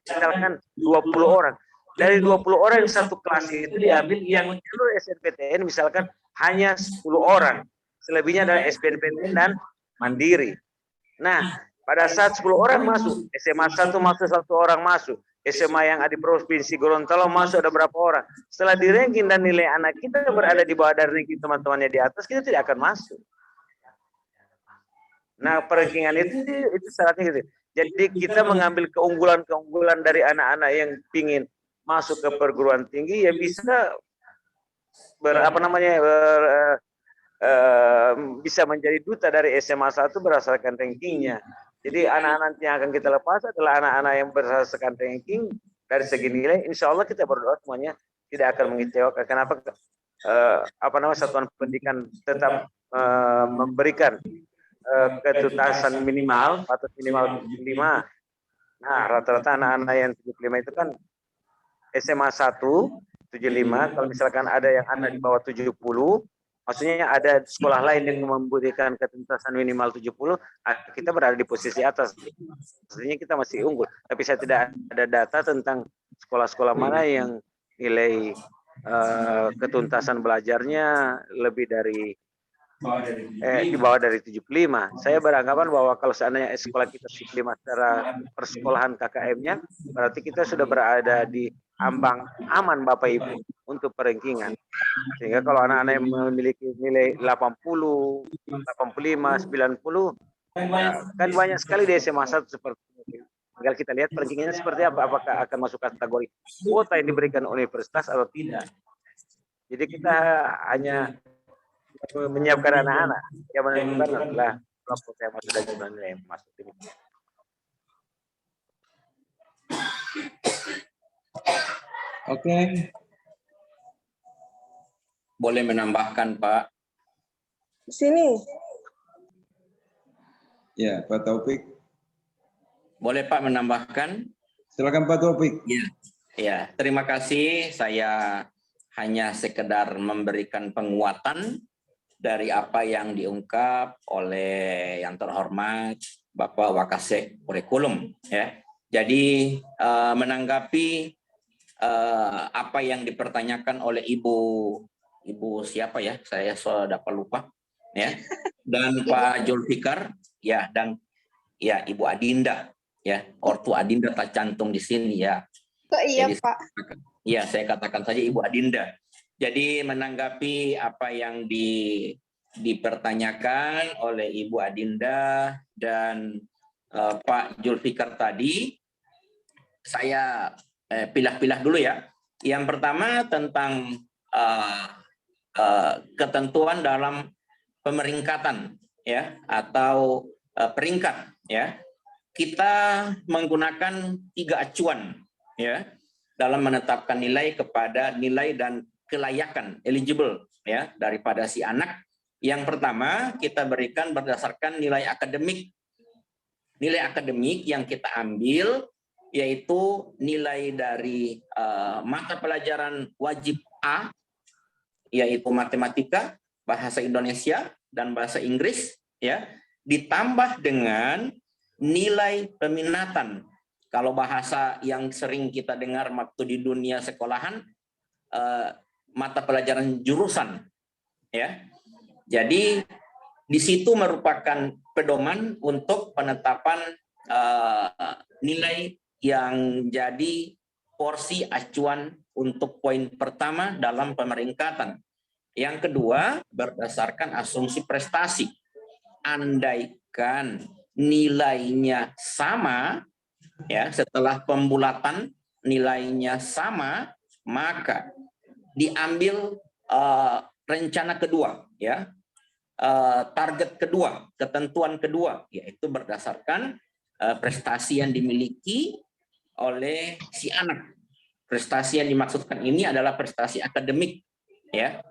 Misalkan 20 orang. Dari 20 orang yang satu kelas itu diambil yang jalur SNPTN misalkan hanya 10 orang. Selebihnya adalah SBMPTN dan mandiri. Nah, pada saat 10 orang masuk, SMA 1 masuk 1 orang masuk. SMA yang ada di Provinsi Gorontalo masuk ada berapa orang. Setelah di ranking dan nilai anak kita berada di bawah dari ranking teman-temannya di atas, kita tidak akan masuk. Nah, perankingan itu syaratnya gitu. Jadi kita mengambil keunggulan-keunggulan dari anak-anak yang ingin masuk ke perguruan tinggi ya bisa bisa menjadi duta dari SMA 1 berdasarkan rankingnya. Jadi anak-anak yang akan kita lepas adalah anak-anak yang berdasarkan ranking dari segi nilai. Insya Allah kita berdoa semuanya tidak akan mengecewakan. Kenapa? Satuan pendidikan tetap memberikan ketuntasan minimal atau minimal 75. Nah, rata-rata anak-anak yang 75 itu kan SMA 1 75. Kalau misalkan ada yang anak di bawah 70, maksudnya ada sekolah lain yang memberikan ketuntasan minimal 70, kita berada di posisi atas. Maksudnya kita masih unggul. Tapi saya tidak ada data tentang sekolah-sekolah mana yang nilai ketuntasan belajarnya lebih dari di bawah dari 75. Saya beranggapan bahwa kalau seandainya sekolah kita 75 secara persekolahan KKM-nya, berarti kita sudah berada di ambang aman Bapak Ibu untuk perankingan. Sehingga kalau anak-anak yang memiliki nilai 80, 85, 90, kan banyak sekali di SMA 1 seperti itu. Tinggal kita lihat perankingannya seperti apa, apakah akan masuk kategori kuota yang diberikan universitas atau tidak. Jadi kita hanya menyiapkan anak-anak yang menentukan adalah kelompok saya masuk dan jumlah nilai yang masuk ini. Oke. Boleh menambahkan Pak? Di sini. Ya, Pak Taufik. Boleh Pak menambahkan? Silakan Pak Taufik. Ya, terima kasih. Saya hanya sekedar memberikan penguatan dari apa yang diungkap oleh yang terhormat Bapak Wakasek Kurikulum ya. Jadi menanggapi apa yang dipertanyakan oleh Ibu siapa ya? Saya sudah dapat lupa ya. Dan Pak Julfikar ya dan ya Ibu Adinda ya. Ortu Adinda tercantum di sini ya. Oh, iya, jadi, Pak. Iya, saya katakan saja Ibu Adinda. Jadi menanggapi apa yang dipertanyakan oleh Ibu Adinda dan Pak Julfikar tadi, saya pilah-pilah dulu ya. Yang pertama tentang ketentuan dalam pemeringkatan ya atau peringkat ya. Kita menggunakan 3 acuan ya dalam menetapkan nilai kepada nilai dan kelayakan eligible ya daripada si anak. Yang pertama kita berikan berdasarkan nilai akademik. Nilai akademik yang kita ambil yaitu nilai dari mata pelajaran wajib A yaitu matematika, bahasa Indonesia dan bahasa Inggris ya, ditambah dengan nilai peminatan. Kalau bahasa yang sering kita dengar waktu di dunia sekolahan, mata pelajaran jurusan ya. Jadi di situ merupakan pedoman untuk penetapan nilai yang jadi porsi acuan untuk poin pertama dalam pemeringkatan. Yang kedua, berdasarkan asumsi prestasi. Andaikan nilainya sama, ya, setelah pembulatan nilainya sama, maka diambil rencana kedua, ya, target kedua, ketentuan kedua, yaitu berdasarkan prestasi yang dimiliki oleh si anak. Prestasi yang dimaksudkan ini adalah prestasi akademik, ya.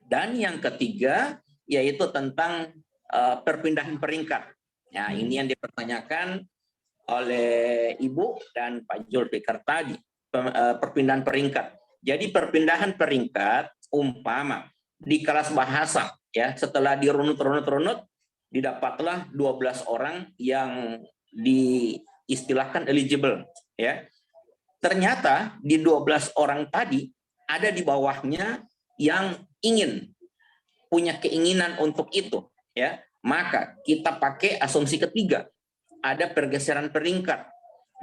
Dan yang ketiga yaitu tentang perpindahan peringkat. Nah, ini yang dipertanyakan oleh Ibu dan Pak Zulfikar tadi, perpindahan peringkat. Jadi perpindahan peringkat umpama di kelas bahasa, ya, setelah dirunut-runut didapatlah 12 orang yang diistilahkan eligible, ya. Ternyata di 12 orang tadi ada di bawahnya yang punya keinginan untuk itu, ya, maka kita pakai asumsi ketiga, ada pergeseran peringkat.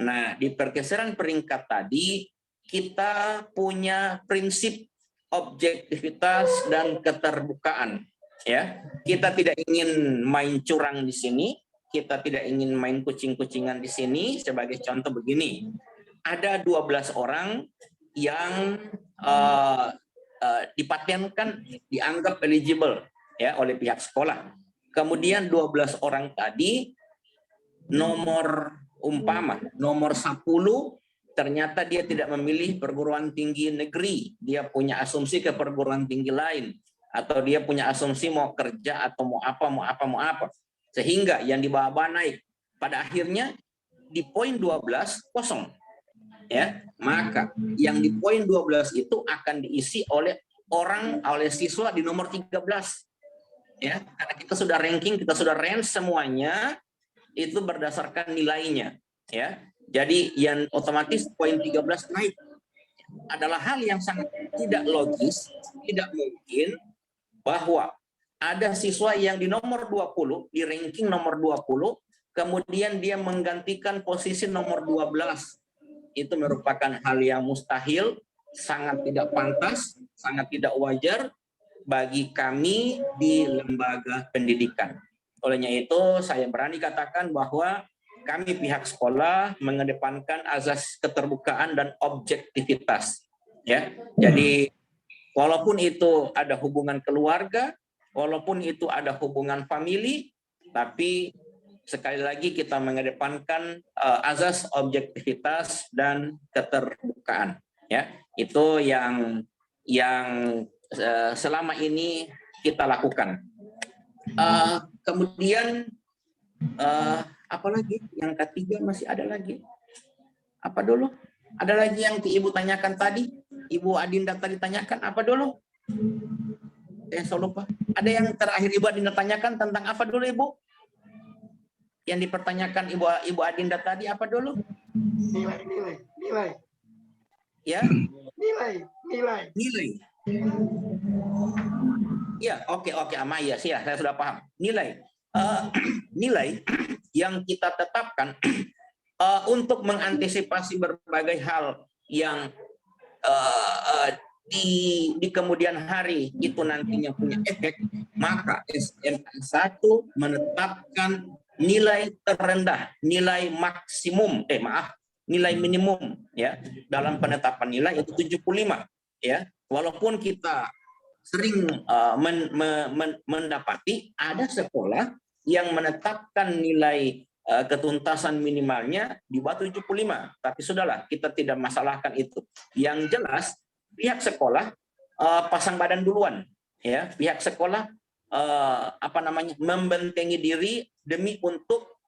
Nah, di pergeseran peringkat tadi kita punya prinsip objektivitas dan keterbukaan, ya. Kita tidak ingin main curang di sini, kita tidak ingin main kucing-kucingan di sini. Sebagai contoh begini, ada 12 orang yang dipatenkan, dianggap eligible, ya, oleh pihak sekolah. Kemudian 12 orang tadi nomor 10 ternyata dia tidak memilih perguruan tinggi negeri, dia punya asumsi ke perguruan tinggi lain, atau dia punya asumsi mau kerja atau mau apa. Sehingga yang dibawa naik. Pada akhirnya di poin 12 kosong. Ya, maka yang di poin 12 itu akan diisi oleh siswa di nomor 13. Ya, karena kita sudah ranking, kita sudah range semuanya itu berdasarkan nilainya, ya. Jadi yang otomatis poin 13 naik. Adalah hal yang sangat tidak logis, tidak mungkin bahwa ada siswa yang di nomor 20, di ranking nomor 20, kemudian dia menggantikan posisi nomor 12. Itu merupakan hal yang mustahil, sangat tidak pantas, sangat tidak wajar bagi kami di lembaga pendidikan. Olehnya itu, saya berani katakan bahwa kami pihak sekolah mengedepankan azas keterbukaan dan objektivitas. Ya, jadi walaupun itu ada hubungan keluarga, walaupun itu ada hubungan famili, tapi sekali lagi kita mengedepankan azas objektivitas dan keterbukaan, ya. Itu yang selama ini kita lakukan. Kemudian apa lagi? Yang ketiga masih ada lagi. Apa dulu? Ada lagi yang Ibu tanyakan tadi? Ibu Adinda tadi tanyakan apa dulu? Saya lupa. Ada yang terakhir Ibu Adinda tanyakan tentang apa dulu, Ibu? Yang dipertanyakan Ibu Adinda tadi apa dulu? Nilai. Ya? Nilai. Ya, oke, Amaya, saya sudah paham. Nilai. Nilai yang kita tetapkan untuk mengantisipasi berbagai hal yang di kemudian hari itu nantinya punya efek, maka SMA 1 menetapkan nilai terendah, nilai minimum, ya, dalam penetapan nilai itu 75, ya. Walaupun kita sering mendapati ada sekolah yang menetapkan nilai ketuntasan minimalnya di bawah 75, tapi sudahlah, kita tidak masalahkan itu. Yang jelas pihak sekolah pasang badan duluan, ya. Pihak sekolah membentengi diri demi untuk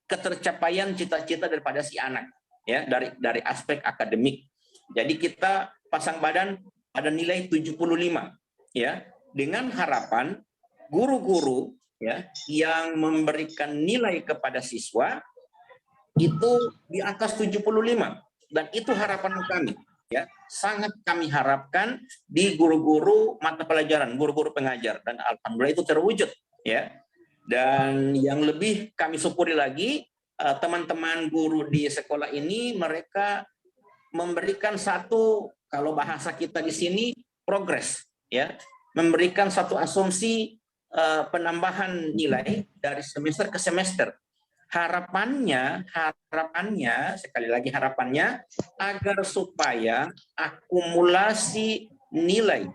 ketercapaian cita-cita daripada si anak, ya, dari aspek akademik. Jadi kita pasang badan pada nilai 75, ya, dengan harapan guru-guru, ya, yang memberikan nilai kepada siswa itu di atas 75, dan itu harapan kami. ya sangat kami harapkan di guru-guru mata pelajaran, guru-guru pengajar, dan alhamdulillah itu terwujud ya. Dan yang lebih kami syukuri lagi, teman-teman guru di sekolah ini mereka memberikan satu, kalau bahasa kita di sini, progres ya, memberikan satu asumsi penambahan nilai dari semester ke semester. Harapannya sekali lagi harapannya agar supaya akumulasi nilai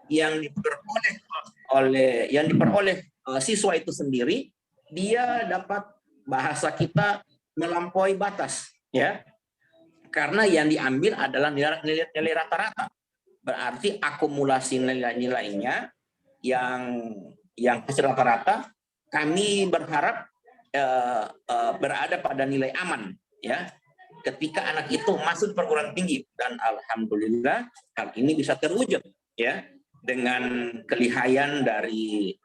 yang diperoleh siswa itu sendiri, dia dapat, bahasa kita, melampaui batas ya, karena yang diambil adalah nilai rata-rata, berarti akumulasi nilai-nilainya yang hasil rata-rata kami berharap berada pada nilai aman ya ketika anak itu masuk perguruan tinggi, dan alhamdulillah hal ini bisa terwujud ya dengan kelihayan dari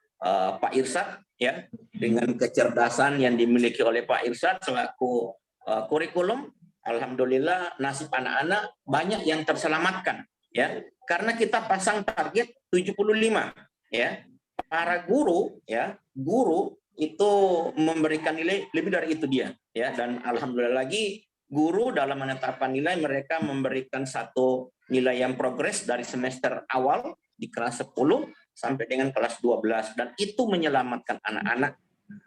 Pak Irsyad ya, dengan kecerdasan yang dimiliki oleh Pak Irsyad selaku kurikulum. Alhamdulillah nasib anak-anak banyak yang terselamatkan ya, karena kita pasang target 75 ya. Para guru ya, guru itu memberikan nilai lebih dari itu dia ya, dan alhamdulillah lagi guru dalam menetapkan nilai mereka memberikan satu nilai yang progres dari semester awal di kelas 10 sampai dengan kelas 12, dan itu menyelamatkan anak-anak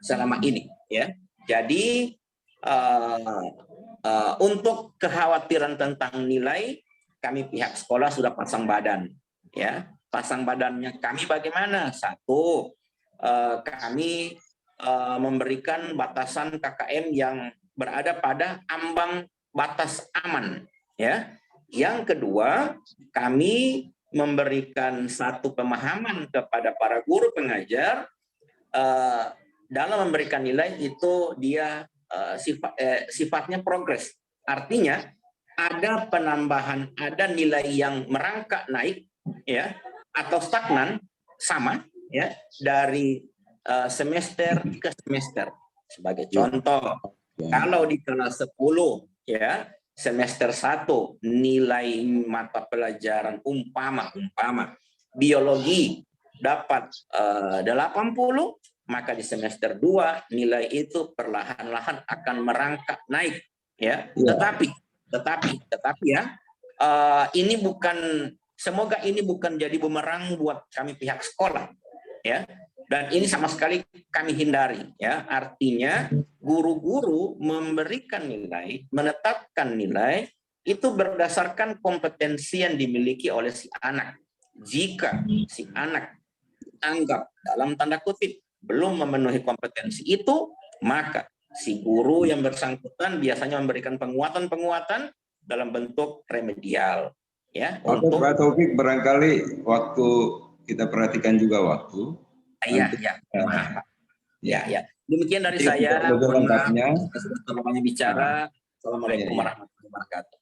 selama ini ya. Jadi untuk kekhawatiran tentang nilai, kami pihak sekolah sudah pasang badan ya. Pasang badannya kami bagaimana? Satu, kami memberikan batasan KKM yang berada pada ambang batas aman ya. Yang kedua, kami memberikan satu pemahaman kepada para guru pengajar dalam memberikan nilai itu dia sifatnya progres. Artinya ada penambahan, ada nilai yang merangkak naik ya, atau stagnan sama ya dari semester ke semester. Sebagai contoh, kalau di kelas 10 ya, semester 1 nilai mata pelajaran umpama biologi dapat 80, maka di semester 2 nilai itu perlahan-lahan akan merangkak naik ya. Tetapi ya, ini bukan, semoga ini bukan jadi bumerang buat kami pihak sekolah ya. Dan ini sama sekali kami hindari ya. Artinya guru-guru memberikan nilai, menetapkan nilai itu berdasarkan kompetensi yang dimiliki oleh si anak. Jika si anak anggap dalam tanda kutip belum memenuhi kompetensi itu, maka si guru yang bersangkutan biasanya memberikan penguatan-penguatan dalam bentuk remedial ya. Oke, Pak Taufik, barangkali waktu kita perhatikan juga waktu. Iya. Demikian dari saya. Semuanya bicara. Assalamualaikum warahmatullahi wabarakatuh.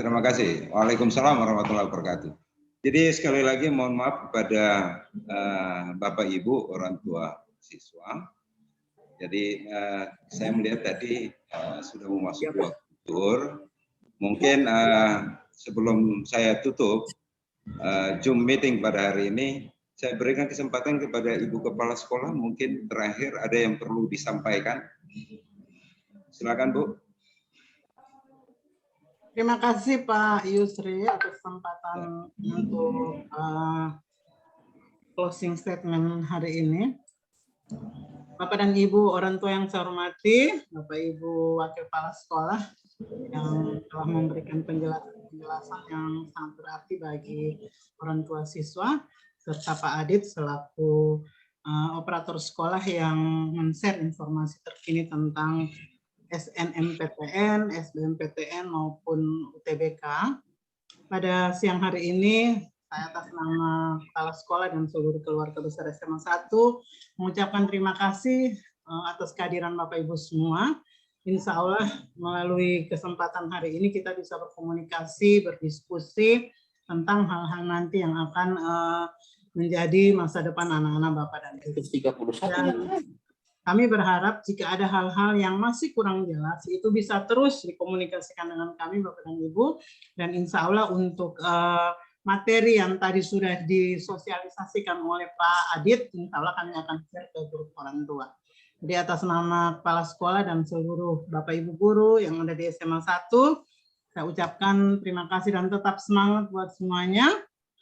Terima kasih. Waalaikumsalam warahmatullahi wabarakatuh. Jadi sekali lagi mohon maaf kepada Bapak Ibu orang tua siswa. Jadi saya melihat tadi sudah memasuki waktu zuhur. Mungkin sebelum saya tutup Zoom meeting pada hari ini, saya berikan kesempatan kepada Ibu Kepala Sekolah, mungkin terakhir ada yang perlu disampaikan. Silakan Bu. Terima kasih Pak Yusri atas kesempatan untuk closing statement hari ini. Bapak dan Ibu orang tua yang saya hormati, Bapak Ibu Wakil Kepala Sekolah yang telah memberikan penjelasan yang sangat berarti bagi orang tua siswa, serta Pak Adit selaku operator sekolah yang men-share informasi terkini tentang SNMPTN, SBMPTN maupun UTBK. Pada siang hari ini, saya atas nama kepala sekolah dan seluruh keluarga besar SMA 1 mengucapkan terima kasih atas kehadiran Bapak Ibu semua. Insya Allah melalui kesempatan hari ini kita bisa berkomunikasi, berdiskusi tentang hal-hal nanti yang akan menjadi masa depan anak-anak Bapak dan Ibu. Kami berharap jika ada hal-hal yang masih kurang jelas, itu bisa terus dikomunikasikan dengan kami, Bapak dan Ibu. Dan insya Allah untuk materi yang tadi sudah disosialisasikan oleh Pak Adit, insya Allah kami akan share ke grup orang tua. Jadi atas nama Kepala Sekolah dan seluruh Bapak Ibu Guru yang ada di SMA 1, saya ucapkan terima kasih dan tetap semangat buat semuanya.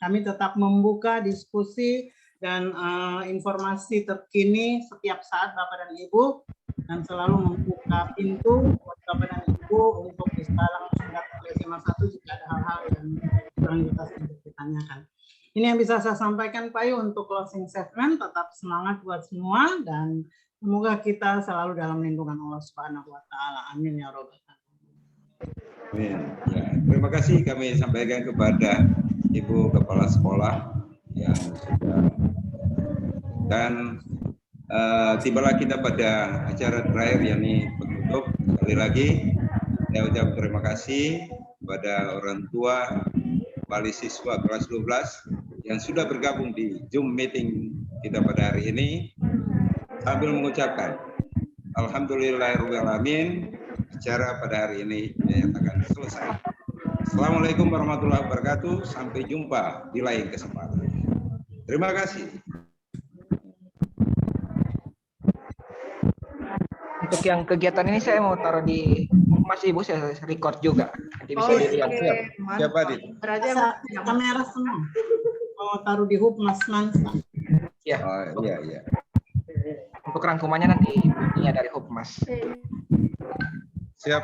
Kami tetap membuka diskusi dan informasi terkini setiap saat Bapak dan Ibu, dan selalu membuka pintu buat Bapak dan Ibu untuk bisa langsung datang ke SMA 1 jika ada hal-hal yang kurang jelas untuk ditanyakan. Ini yang bisa saya sampaikan Pak Yu untuk closing statement. Tetap semangat buat semua dan semoga kita selalu dalam lindungan Allah Subhanahu wa taala. Amin ya rabbal alamin. Amin. Ya, terima kasih kami sampaikan kepada Ibu Kepala Sekolah yang sudah, dan tibalah kita pada acara terakhir yakni penutup. Sekali lagi saya ucap terima kasih kepada orang tua wali siswa kelas 12 yang sudah bergabung di Zoom meeting kita pada hari ini, sambil mengucapkan alhamdulillahirrahmanirrahim, acara pada hari ini dinyatakan selesai. Assalamualaikum warahmatullahi wabarakatuh. Sampai jumpa di lain kesempatan. Terima kasih. Untuk yang kegiatan ini saya mau taruh di Mas Ibu, saya record juga. Nanti bisa dilihat. Siapa Dit? Kamera semua. Mau taruh di Hubmas Mansa. Ya. Oh, iya. Untuk rangkumannya nanti ini dari Hubmas. Siap.